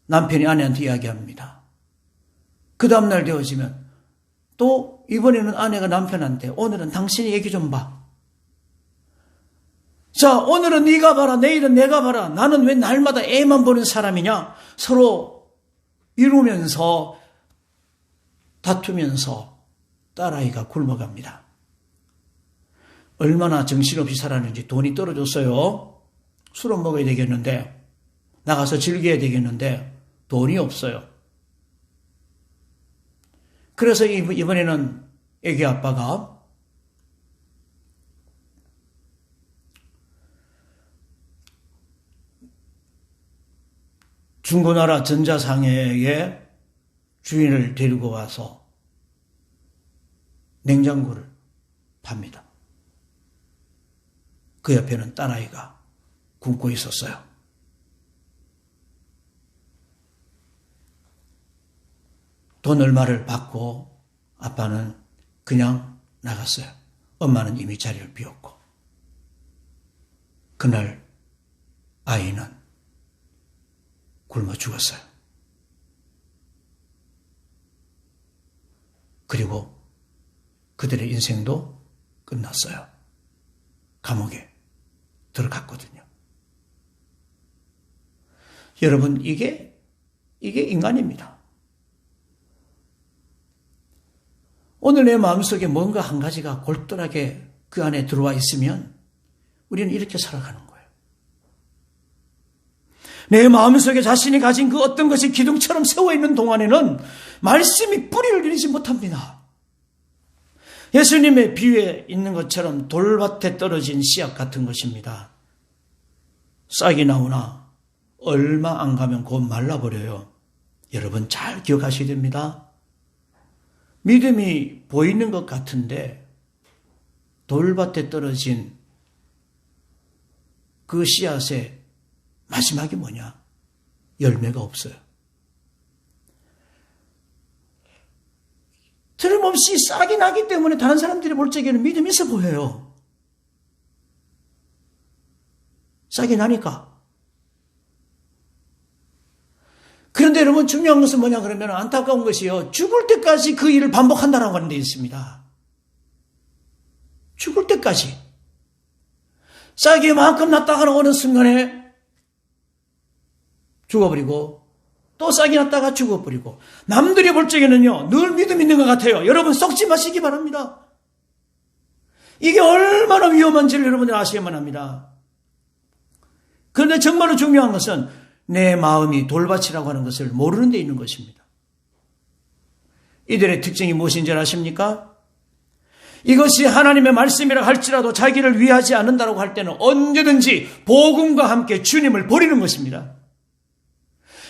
남편이 아내한테 이야기합니다. 그 다음날 되어지면 또 이번에는 아내가 남편한테 오늘은 당신이 얘기 좀 봐. 자, 오늘은 네가 봐라, 내일은 내가 봐라. 나는 왜 날마다 애만 보는 사람이냐? 서로 이루면서 다투면서 딸아이가 굶어갑니다. 얼마나 정신없이 살았는지 돈이 떨어졌어요. 술은 먹어야 되겠는데, 나가서 즐겨야 되겠는데 돈이 없어요. 그래서 이번에는 애기 아빠가 중고나라 전자상해의 주인을 데리고 와서 냉장고를 팝니다. 그 옆에는 딸아이가 굶고 있었어요. 돈 얼마를 받고 아빠는 그냥 나갔어요. 엄마는 이미 자리를 비웠고. 그날 아이는 굶어 죽었어요. 그리고 그들의 인생도 끝났어요. 감옥에 들어갔거든요. 여러분, 이게 인간입니다. 오늘 내 마음속에 뭔가 한 가지가 골똘하게 그 안에 들어와 있으면 우리는 이렇게 살아가는 거예요. 내 마음속에 자신이 가진 그 어떤 것이 기둥처럼 세워있는 동안에는 말씀이 뿌리를 내리지 못합니다. 예수님의 비유에 있는 것처럼 돌밭에 떨어진 씨앗 같은 것입니다. 싹이 나오나 얼마 안 가면 곧 말라버려요. 여러분 잘 기억하셔야 됩니다. 믿음이 보이는 것 같은데 돌밭에 떨어진 그 씨앗의 마지막이 뭐냐? 열매가 없어요. 틀림없이 싹이 나기 때문에 다른 사람들이 볼 적에는 믿음이 있어 보여요. 싹이 나니까. 그런데 여러분 중요한 것은 뭐냐 그러면 안타까운 것이요. 죽을 때까지 그 일을 반복한다라고 하는 데 있습니다. 죽을 때까지. 싹이 만큼 났다가 어느 순간에 죽어버리고 또 싹이 났다가 죽어버리고 남들이 볼 적에는요 늘 믿음 있는 것 같아요. 여러분 속지 마시기 바랍니다. 이게 얼마나 위험한지를 여러분들 아셔야만 합니다. 그런데 정말로 중요한 것은 내 마음이 돌밭이라고 하는 것을 모르는 데 있는 것입니다. 이들의 특징이 무엇인지 아십니까? 이것이 하나님의 말씀이라 할지라도 자기를 위하지 않는다고 할 때는 언제든지 복음과 함께 주님을 버리는 것입니다.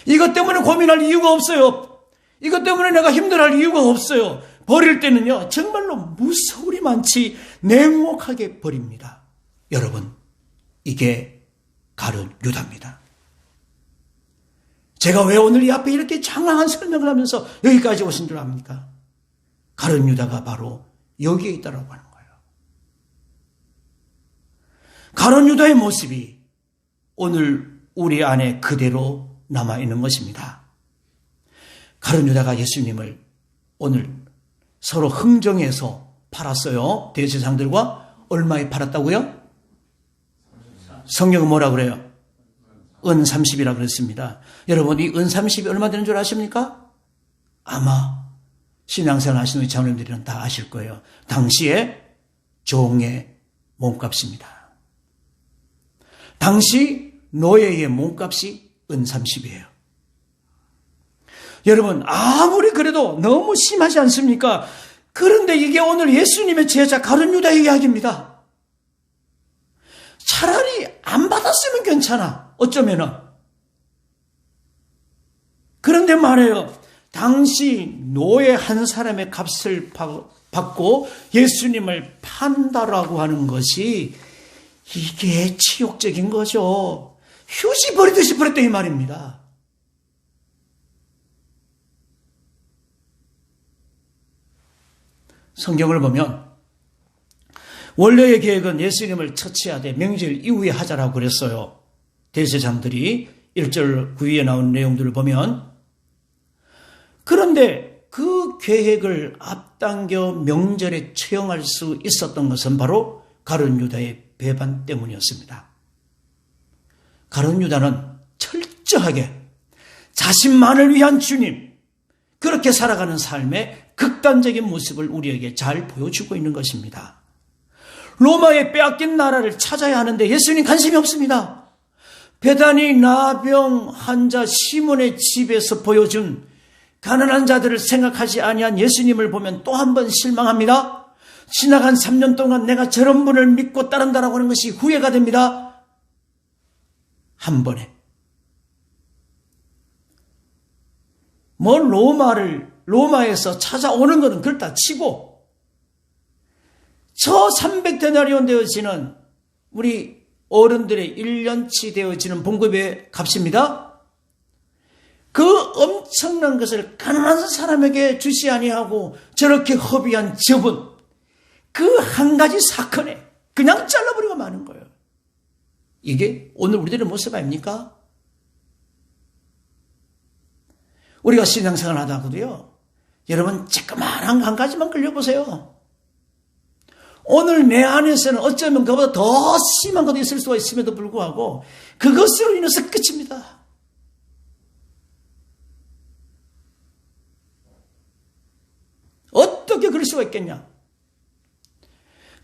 이것 때문에 고민할 이유가 없어요. 이것 때문에 내가 힘들어할 이유가 없어요. 버릴 때는요 정말로 무서울이 많지 냉혹하게 버립니다. 여러분 이게 가룟 유다입니다. 제가 왜 오늘 이 앞에 이렇게 장황한 설명을 하면서 여기까지 오신 줄 압니까? 가룟 유다가 바로 여기에 있다라고 하는 거예요. 가룟 유다의 모습이 오늘 우리 안에 그대로 남아있는 것입니다. 가룟 유다가 예수님을 오늘 서로 흥정해서 팔았어요. 대제사장들과 얼마에 팔았다고요? 성경은 뭐라 그래요? 은 30이라 그랬습니다. 여러분 이 은 30이 얼마 되는 줄 아십니까? 아마 신앙생활 하시는 우리 자녀님들은 다 아실 거예요. 당시에 종의 몸값입니다. 당시 노예의 몸값이 은 30이에요. 여러분 아무리 그래도 너무 심하지 않습니까? 그런데 이게 오늘 예수님의 제자 가룟 유다의 이야기입니다. 차라리 안 받았으면 괜찮아. 어쩌면은. 그런데 말이에요. 당시 노예 한 사람의 값을 받고 예수님을 판다라고 하는 것이 이게 치욕적인 거죠. 휴지 버리듯이 버렸다 이 말입니다. 성경을 보면 원래의 계획은 예수님을 처치하되 명절 이후에 하자라고 그랬어요. 대제사장들이 1절 9위에 나온 내용들을 보면 그런데 그 계획을 앞당겨 명절에 처형할 수 있었던 것은 바로 가룟 유다의 배반 때문이었습니다. 가룟 유다는 철저하게 자신만을 위한 주님, 그렇게 살아가는 삶의 극단적인 모습을 우리에게 잘 보여주고 있는 것입니다. 로마의 빼앗긴 나라를 찾아야 하는데 예수님 관심이 없습니다. 베다니 나병 환자 시몬의 집에서 보여준 가난한 자들을 생각하지 아니한 예수님을 보면 또 한 번 실망합니다. 지나간 3년 동안 내가 저런 분을 믿고 따른다라고 하는 것이 후회가 됩니다. 한 번에. 뭐 로마에서 찾아오는 것은 그렇다 치고 저 300데나리온 되어지는 우리 어른들의 1년치 되어지는 봉급의 값입니다. 그 엄청난 것을 가난한 사람에게 주지 아니하고 저렇게 허비한 저분, 그 한 가지 사건에 그냥 잘라버리고 마는 거예요. 이게 오늘 우리들의 모습 아닙니까? 우리가 신앙생활 하다가도요, 여러분 조그마한 한 가지만 끌려보세요. 오늘 내 안에서는 어쩌면 그보다 더 심한 것도 있을 수가 있음에도 불구하고 그것으로 인해서 끝입니다. 어떻게 그럴 수가 있겠냐?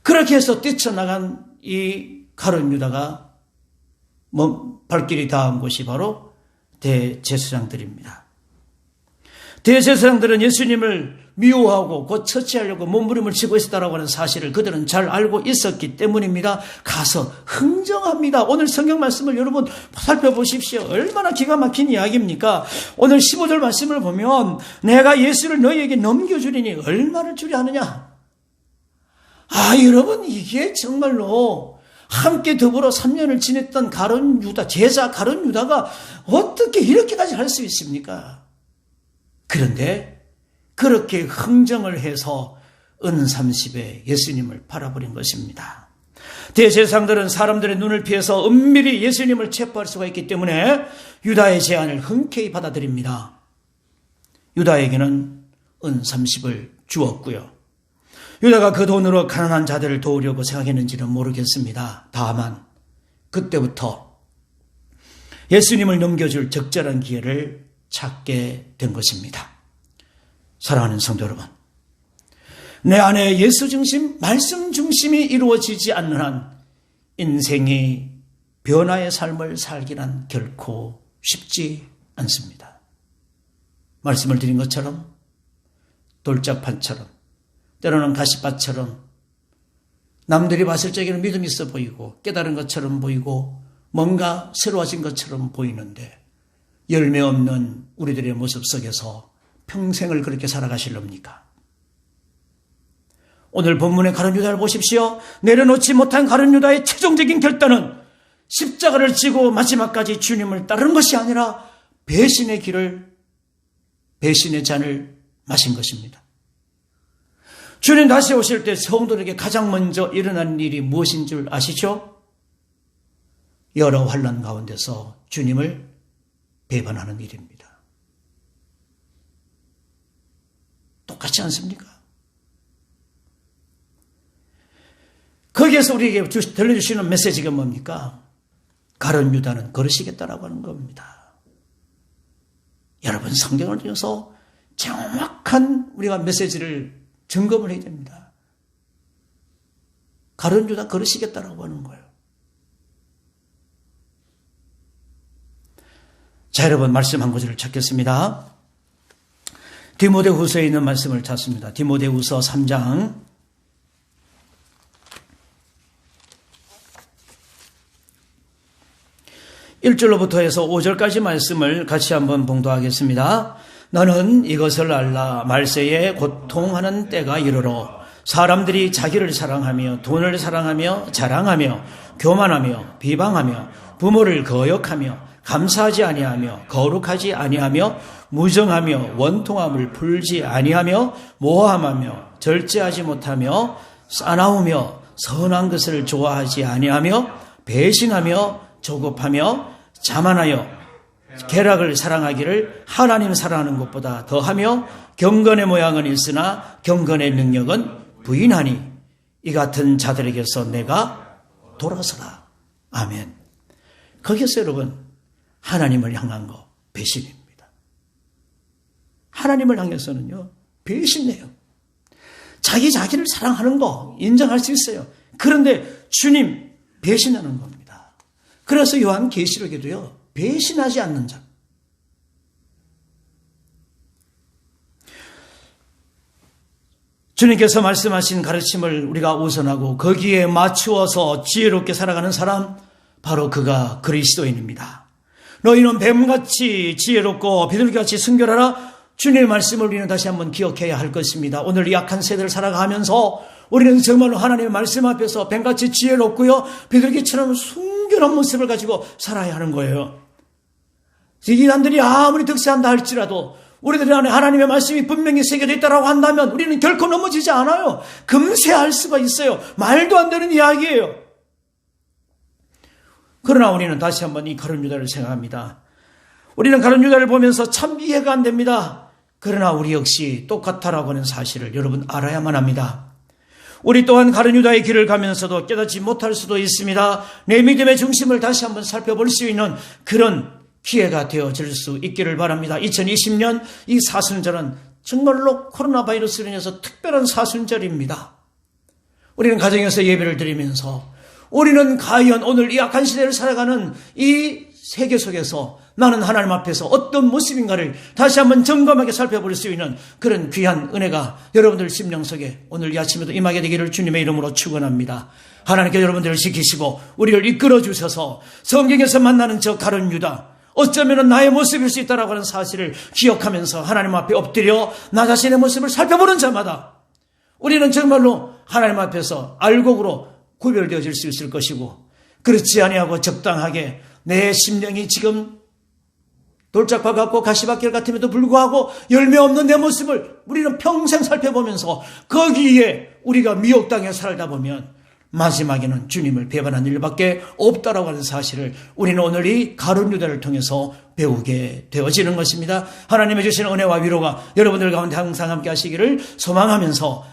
그렇게 해서 뛰쳐나간 이 가룟 유다가 발길이 닿은 곳이 바로 대제사장들입니다. 대제사장들은 예수님을 미워하고 곧 처치하려고 몸부림을 치고 있었다라고 하는 사실을 그들은 잘 알고 있었기 때문입니다. 가서 흥정합니다. 오늘 성경 말씀을 여러분 살펴보십시오. 얼마나 기가 막힌 이야기입니까? 오늘 15절 말씀을 보면 내가 예수를 너희에게 넘겨주리니 얼마를 주려 하느냐? 여러분, 이게 정말로 함께 더불어 3년을 지냈던 가룟 유다, 제자 가룟 유다가 어떻게 이렇게까지 할 수 있습니까? 그런데 그렇게 흥정을 해서 은 30에 예수님을 팔아버린 것입니다. 대제사장들은 사람들의 눈을 피해서 은밀히 예수님을 체포할 수가 있기 때문에 유다의 제안을 흔쾌히 받아들입니다. 유다에게는 은 30을 주었고요. 유다가 그 돈으로 가난한 자들을 도우려고 생각했는지는 모르겠습니다. 다만 그때부터 예수님을 넘겨줄 적절한 기회를 찾게 된 것입니다. 사랑하는 성도 여러분, 내 안에 예수 중심, 말씀 중심이 이루어지지 않는 한 인생이 변화의 삶을 살기란 결코 쉽지 않습니다. 말씀을 드린 것처럼 돌짝판처럼 때로는 가시밭처럼 남들이 봤을 적에는 믿음이 있어 보이고 깨달은 것처럼 보이고 뭔가 새로워진 것처럼 보이는데 열매 없는 우리들의 모습 속에서 평생을 그렇게 살아가실렵니까? 오늘 본문의 가룟 유다를 보십시오. 내려놓지 못한 가룟 유다의 최종적인 결단은 십자가를 지고 마지막까지 주님을 따르는 것이 아니라 배신의 잔을 마신 것입니다. 주님 다시 오실 때 성도들에게 가장 먼저 일어난 일이 무엇인 줄 아시죠? 여러 환난 가운데서 주님을 배반하는 일입니다. 똑같지 않습니까? 거기에서 우리에게 들려주시는 메시지가 뭡니까? 가룟 유다는 걸으시겠다라고 하는 겁니다. 여러분, 성경을 통해서 정확한 우리가 메시지를 점검을 해야 됩니다. 가룟 유다 걸으시겠다라고 하는 거예요. 자, 여러분, 말씀 한 구절을 찾겠습니다. 디모데후서에 있는 말씀을 찾습니다. 디모데후서 3장 1절로부터 해서 5절까지 말씀을 같이 한번 봉독하겠습니다. 너는 이것을 알라. 말세에 고통하는 때가 이르러 사람들이 자기를 사랑하며 돈을 사랑하며 자랑하며 교만하며 비방하며 부모를 거역하며 감사하지 아니하며 거룩하지 아니하며 무정하며 원통함을 풀지 아니하며 모함하며 절제하지 못하며 싸나우며 선한 것을 좋아하지 아니하며 배신하며 조급하며 자만하여 쾌락을 사랑하기를 하나님 사랑하는 것보다 더하며 경건의 모양은 있으나 경건의 능력은 부인하니 이 같은 자들에게서 내가 돌아서라. 아멘. 거기서 여러분, 하나님을 향한 거 배신입니다. 하나님을 향해서는요, 배신해요. 자기를 사랑하는 거 인정할 수 있어요. 그런데 주님 배신하는 겁니다. 그래서 요한계시록에도요, 배신하지 않는 자. 주님께서 말씀하신 가르침을 우리가 우선하고 거기에 맞추어서 지혜롭게 살아가는 사람, 바로 그가 그리스도인입니다. 너희는 뱀같이 지혜롭고 비둘기같이 순결하라. 주님의 말씀을 우리는 다시 한번 기억해야 할 것입니다. 오늘 이 약한 세대를 살아가면서 우리는 정말로 하나님의 말씀 앞에서 뱀같이 지혜롭고요, 비둘기처럼 순결한 모습을 가지고 살아야 하는 거예요. 이단들이 아무리 득세한다 할지라도 우리들 안에 하나님의 말씀이 분명히 새겨져 있다고 한다면 우리는 결코 넘어지지 않아요. 금세할 수가 있어요. 말도 안 되는 이야기예요. 그러나 우리는 다시 한번 이 가룟 유다를 생각합니다. 우리는 가룟 유다를 보면서 참 이해가 안 됩니다. 그러나 우리 역시 똑같다라고 하는 사실을 여러분 알아야만 합니다. 우리 또한 가룟 유다의 길을 가면서도 깨닫지 못할 수도 있습니다. 내 믿음의 중심을 다시 한번 살펴볼 수 있는 그런 기회가 되어질 수 있기를 바랍니다. 2020년 이 사순절은 정말로 코로나 바이러스로 인해서 특별한 사순절입니다. 우리는 가정에서 예배를 드리면서 우리는 과연 오늘 이 악한 시대를 살아가는 이 세계 속에서 나는 하나님 앞에서 어떤 모습인가를 다시 한번 점검하게 살펴볼 수 있는 그런 귀한 은혜가 여러분들 심령 속에 오늘 이 아침에도 임하게 되기를 주님의 이름으로 축원합니다. 하나님께 여러분들을 지키시고 우리를 이끌어 주셔서 성경에서 만나는 저 가룟 유다, 어쩌면 나의 모습일 수 있다라고 하는 사실을 기억하면서 하나님 앞에 엎드려 나 자신의 모습을 살펴보는 자마다 우리는 정말로 하나님 앞에서 알곡으로 구별되어질 수 있을 것이고, 그렇지 아니하고 적당하게 내 심령이 지금 돌짝파 같고 가시밭길 같음에도 불구하고 열매 없는 내 모습을 우리는 평생 살펴보면서 거기에 우리가 미혹당해 살다 보면 마지막에는 주님을 배반한 일밖에 없다라고 하는 사실을 우리는 오늘 이 가룟 유다를 통해서 배우게 되어지는 것입니다. 하나님의 주신 은혜와 위로가 여러분들 가운데 항상 함께 하시기를 소망하면서,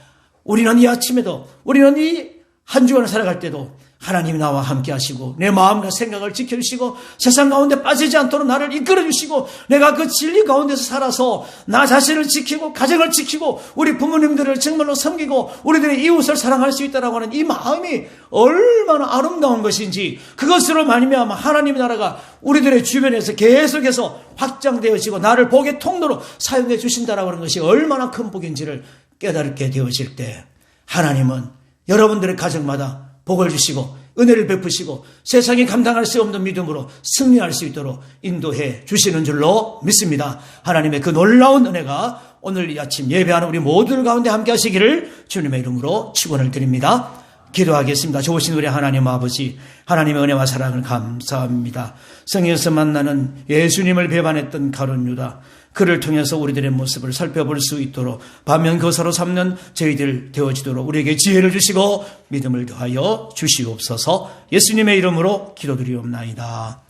우리는 이 아침에도, 우리는 이 한 주간을 살아갈 때도 하나님이 나와 함께 하시고 내 마음과 생각을 지켜주시고 세상 가운데 빠지지 않도록 나를 이끌어주시고 내가 그 진리 가운데서 살아서 나 자신을 지키고 가정을 지키고 우리 부모님들을 정말로 섬기고 우리들의 이웃을 사랑할 수 있다라고 하는 이 마음이 얼마나 아름다운 것인지, 그것으로 말미암아 하나님의 나라가 우리들의 주변에서 계속해서 확장되어지고 나를 복의 통로로 사용해 주신다라고 하는 것이 얼마나 큰 복인지를 깨닫게 되어질 때 하나님은 여러분들의 가정마다 복을 주시고 은혜를 베푸시고 세상이 감당할 수 없는 믿음으로 승리할 수 있도록 인도해 주시는 줄로 믿습니다. 하나님의 그 놀라운 은혜가 오늘 이 아침 예배하는 우리 모두들 가운데 함께 하시기를 주님의 이름으로 축원을 드립니다. 기도하겠습니다. 좋으신 우리 하나님 아버지, 하나님의 은혜와 사랑을 감사합니다. 성에서 만나는 예수님을 배반했던 가룟 유다, 그를 통해서 우리들의 모습을 살펴볼 수 있도록 반면교사로 삼는 저희들 되어지도록 우리에게 지혜를 주시고 믿음을 더하여 주시옵소서. 예수님의 이름으로 기도드리옵나이다.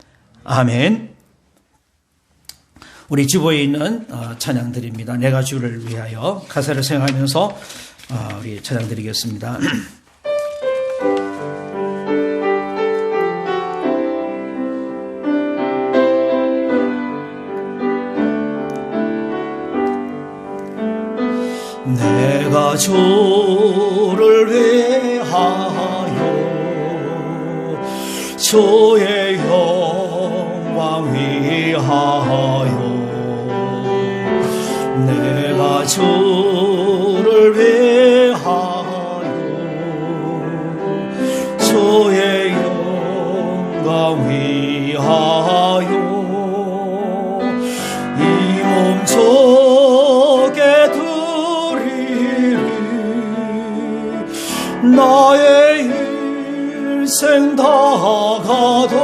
아멘. 우리 주보에 있는 찬양들입니다. 내가 주를 위하여 가사를 생각하면서 우리 찬양 드리겠습니다. 내가 주를 위하여 주의 영광 위하여 내가 주를 위하여 주의 영광 위하여 이 몸 속에 나의 일생 다가도록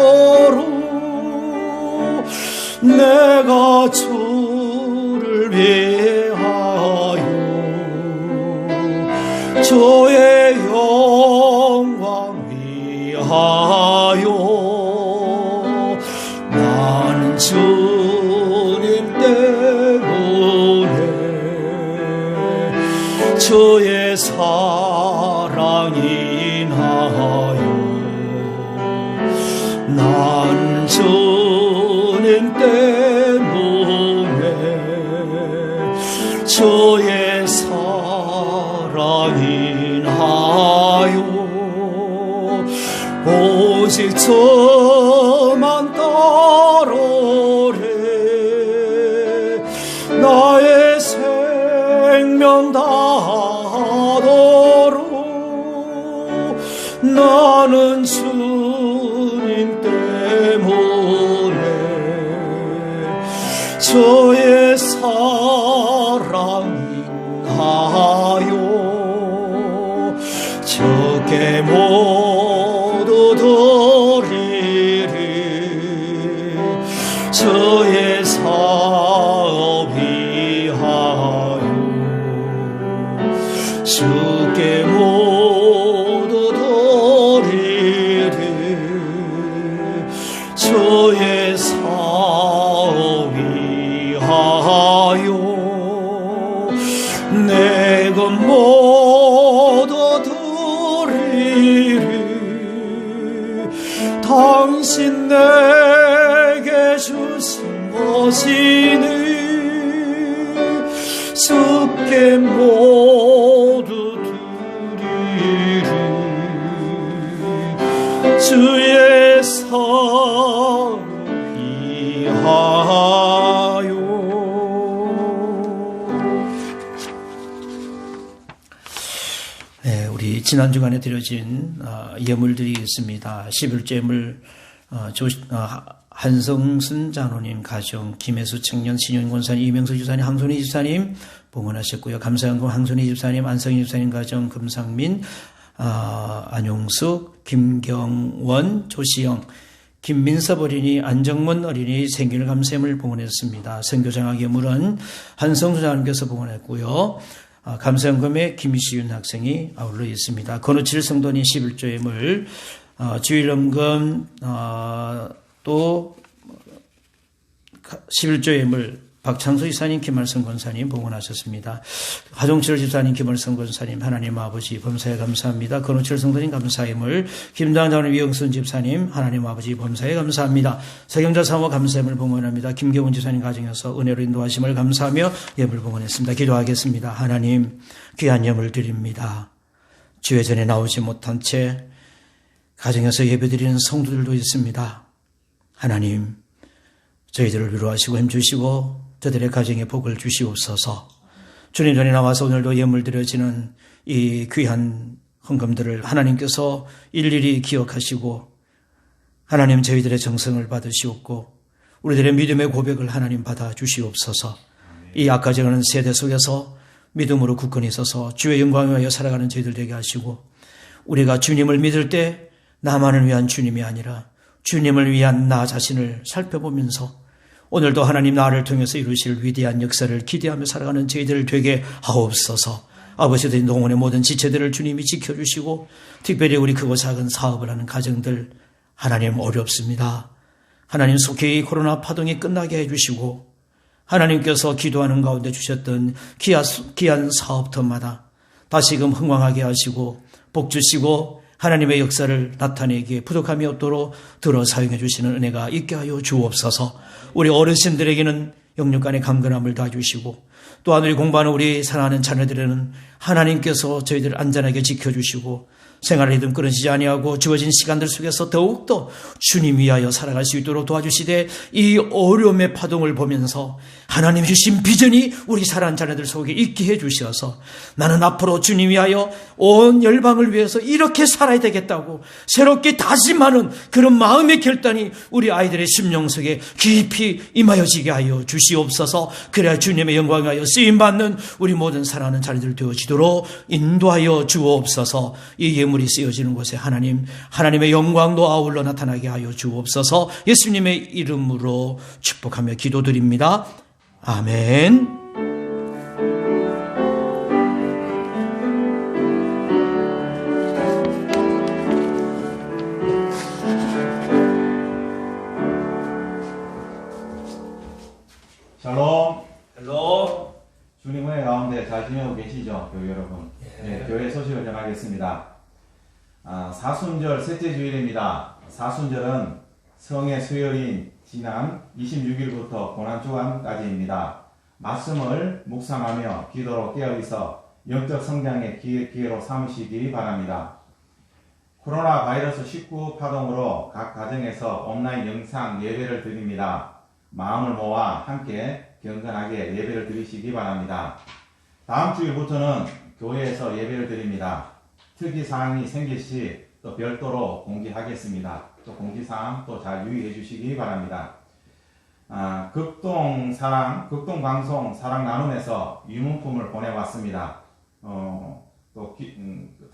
내가 주를 위하여 주의 영광 위하여 나는 주님 때문에 주의 사랑 인하여 난 주님 때문에 주의 사랑 인하여 오직 저만 따르래 나의 생명 다하도록 나는 주님 때문에 주의 사랑 인하여 주께 모두 드리리 주의 사업 위하여 주께 모두 드리리 주의 사업 위하여 내 것 모두 드리리 당신 내게 주신 것이니 주께 모두 드리리 주의 사랑 위하여 우리 지난 주간에 드려진 예물들이 있습니다. 11조 예물 한성순 장로님 가정, 김혜수 청년, 신윤 권사님, 이명수 집사님, 항손희 집사님 봉헌하셨고요. 감사연금 항손희 집사님, 안성희 집사님 가정, 금상민, 안용숙, 김경원, 조시영, 김민섭 어린이, 안정문 어린이 생일 감사함을 봉헌했습니다. 선교장학 예물은 한성수 장로님께서 봉헌했고요. 감사연금에 김시윤 학생이 아울러 있습니다. 건우칠 성도님 11조 예물, 주일연금 또 11조 예물 박창수 지사님, 김할성 권사님 봉헌하셨습니다. 하종철 집사님, 김할성 권사님 하나님 아버지 범사에 감사합니다. 건우철 성도님 감사예물, 김당 장로님, 이영순 집사님 하나님 아버지 범사에 감사합니다. 세경자 사모 감사예물 봉헌합니다. 김경훈 집사님 가정에서 은혜로 인도하심을 감사하며 예물 봉헌했습니다. 기도하겠습니다. 하나님 귀한 예물 드립니다. 주회 전에 나오지 못한 채 가정에서 예배드리는 성도들도 있습니다. 하나님 저희들을 위로하시고 힘주시고 저들의 가정에 복을 주시옵소서. 주님 전에 나와서 오늘도 예물 드려지는 이 귀한 헌금들을 하나님께서 일일이 기억하시고 하나님 저희들의 정성을 받으시옵고 우리들의 믿음의 고백을 하나님 받아 주시옵소서. 이 악가정하는 세대 속에서 믿음으로 굳건히 서서 주의 영광을 위하여 살아가는 저희들 되게 하시고 우리가 주님을 믿을 때 나만을 위한 주님이 아니라 주님을 위한 나 자신을 살펴보면서 오늘도 하나님 나를 통해서 이루실 위대한 역사를 기대하며 살아가는 저희들 되게 하옵소서. 아버지들 동원의 모든 지체들을 주님이 지켜주시고 특별히 우리 크고 작은 사업을 하는 가정들 하나님 어렵습니다. 하나님 속히 코로나 파동이 끝나게 해주시고 하나님께서 기도하는 가운데 주셨던 귀한 사업터마다 다시금 흥왕하게 하시고 복 주시고 하나님의 역사를 나타내기에 부족함이 없도록 들어 사용해 주시는 은혜가 있게 하여 주옵소서. 우리 어르신들에게는 영육간의 강건함을 다주시고 또한 우리 공부하는 우리 사랑하는 자녀들에는 하나님께서 저희들을 안전하게 지켜주시고 생활의 리듬 끊어지지 아니하고 주어진 시간들 속에서 더욱더 주님 위하여 살아갈 수 있도록 도와주시되 이 어려움의 파동을 보면서 하나님 주신 비전이 우리 사랑하는 자녀들 속에 있게 해주셔서 나는 앞으로 주님 위하여 온 열방을 위해서 이렇게 살아야 되겠다고 새롭게 다짐하는 그런 마음의 결단이 우리 아이들의 심령 속에 깊이 임하여지게 하여 주시옵소서. 그래야 주님의 영광을 위하여 쓰임받는 우리 모든 사랑하는 자녀들 되어지도록 인도하여 주옵소서. 이 예물이 쓰여지는 곳에 하나님의 영광도 아울러 나타나게 하여 주옵소서. 예수님의 이름으로 축복하며 기도드립니다. 아멘. 샬롬. 헬로. 주님 은혜 가운데 잘 지내고 계시죠, 교회 여러분? 네, 교회 소식을 전하겠습니다. 사순절 셋째 주일입니다. 사순절은 성의 수요일인 지난 26일부터 고난주간까지입니다. 말씀을 묵상하며 기도로 깨어있어 영적 성장의 기회로 삼으시기 바랍니다. 코로나 바이러스 19 파동으로 각 가정에서 온라인 영상 예배를 드립니다. 마음을 모아 함께 경건하게 예배를 드리시기 바랍니다. 다음 주일부터는 교회에서 예배를 드립니다. 특이사항이 생길 시 또 별도로 공지하겠습니다. 또 공지사항 또 잘 유의해 주시기 바랍니다. 극동방송 사랑 나눔에서 유문품을 보내왔습니다.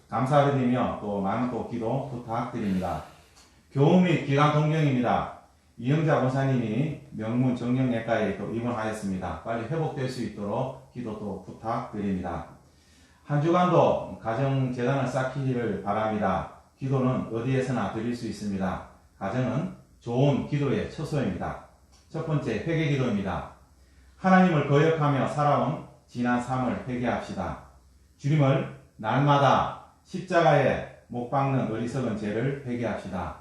감사드리며 또 많은 또 기도 부탁드립니다. 교우 및 기관 동경입니다. 이영자 권사님이 명문 정형외과에 또 입원하였습니다. 빨리 회복될 수 있도록 기도 또 부탁드립니다. 한 주간도 가정재단을 쌓기를 바랍니다. 기도는 어디에서나 드릴 수 있습니다. 가정은 좋은 기도의 처소입니다. 첫 번째, 회개기도입니다. 하나님을 거역하며 살아온 지난 삶을 회개합시다. 주님을 날마다 십자가에 못 박는 어리석은 죄를 회개합시다.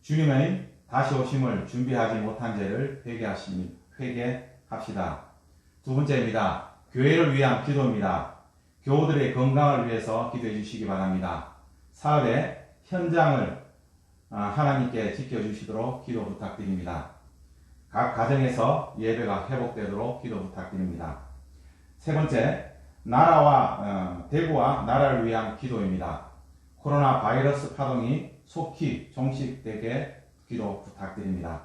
주님의 다시 오심을 준비하지 못한 죄를 회개합시다. 두 번째입니다. 교회를 위한 기도입니다. 교우들의 건강을 위해서 기도해 주시기 바랍니다. 사업의 현장을 하나님께 지켜주시도록 기도 부탁드립니다. 각 가정에서 예배가 회복되도록 기도 부탁드립니다. 세 번째, 대구와 나라를 위한 기도입니다. 코로나 바이러스 파동이 속히 종식되게 기도 부탁드립니다.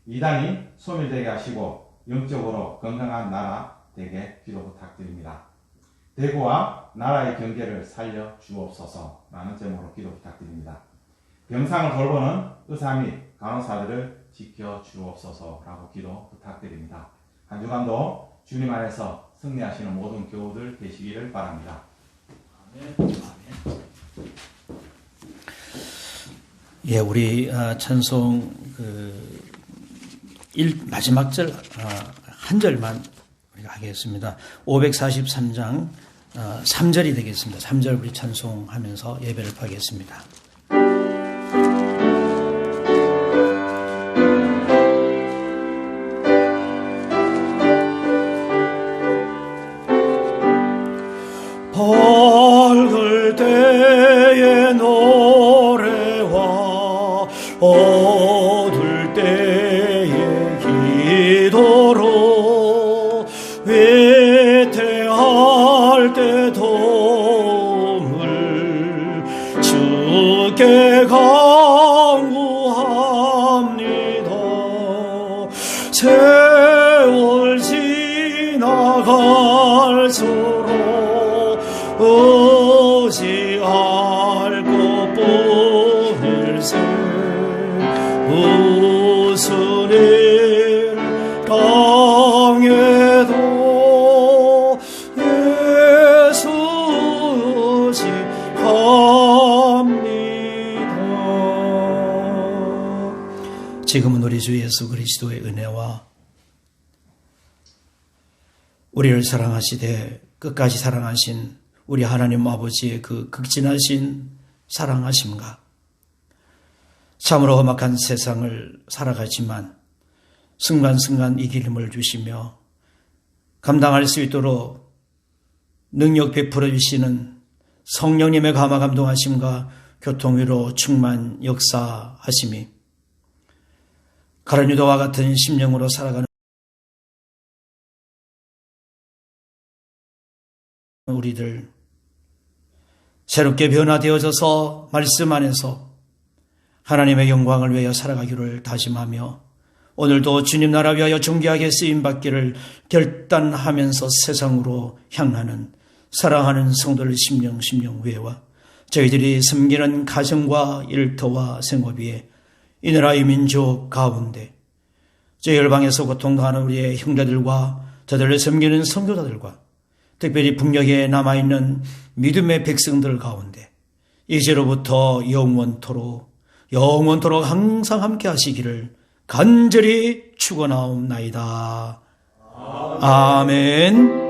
이단이 소멸되게 하시고 영적으로 건강한 나라 되게 기도 부탁드립니다. 대구와 나라의 경제를 살려 주옵소서라는 제목으로 기도 부탁드립니다. 병상을 돌보는 의사 및 간호사들을 지켜 주옵소서라고 기도 부탁드립니다. 한 주간도 주님 안에서 승리하시는 모든 교우들 되시기를 바랍니다. 아멘. 예, 우리 찬송 마지막 절 한 절만 우리가 하겠습니다. 543장 3절이 되겠습니다. 3절 우리 찬송하면서 예배를 하겠습니다. 밝을 때의 노래와 어두울 때의 기도로 위태할 때 도움을 주께 간구합니다. 세월 지나갈수록 의지할 것뿐일세. 무슨 일 당해도 예수 의지합니다. 지금은 우리 주 예수 그리스도의 은혜와 우리를 사랑하시되 끝까지 사랑하신 우리 하나님 아버지의 그 극진하신 사랑하심과 참으로 험악한 세상을 살아가지만 순간순간 이길 힘을 주시며 감당할 수 있도록 능력 베풀어 주시는 성령님의 감화 감동하심과 교통위로 충만 역사하심이 가룟유다와 같은 심령으로 살아가는 우리들 새롭게 변화되어져서 말씀 안에서 하나님의 영광을 위하여 살아가기를 다짐하며 오늘도 주님 나라 위하여 존귀하게 쓰임받기를 결단하면서 세상으로 향하는 사랑하는 성도들 심령 외와 저희들이 섬기는 가정과 일터와 생업위에 이 나라의 민족 가운데 저 열방에서 고통당하는 우리의 형제들과 저들을 섬기는 선교사들과 특별히 북녘에 남아있는 믿음의 백성들 가운데 이제로부터 영원토록 항상 함께 하시기를 간절히 축원하옵나이다. 아멘.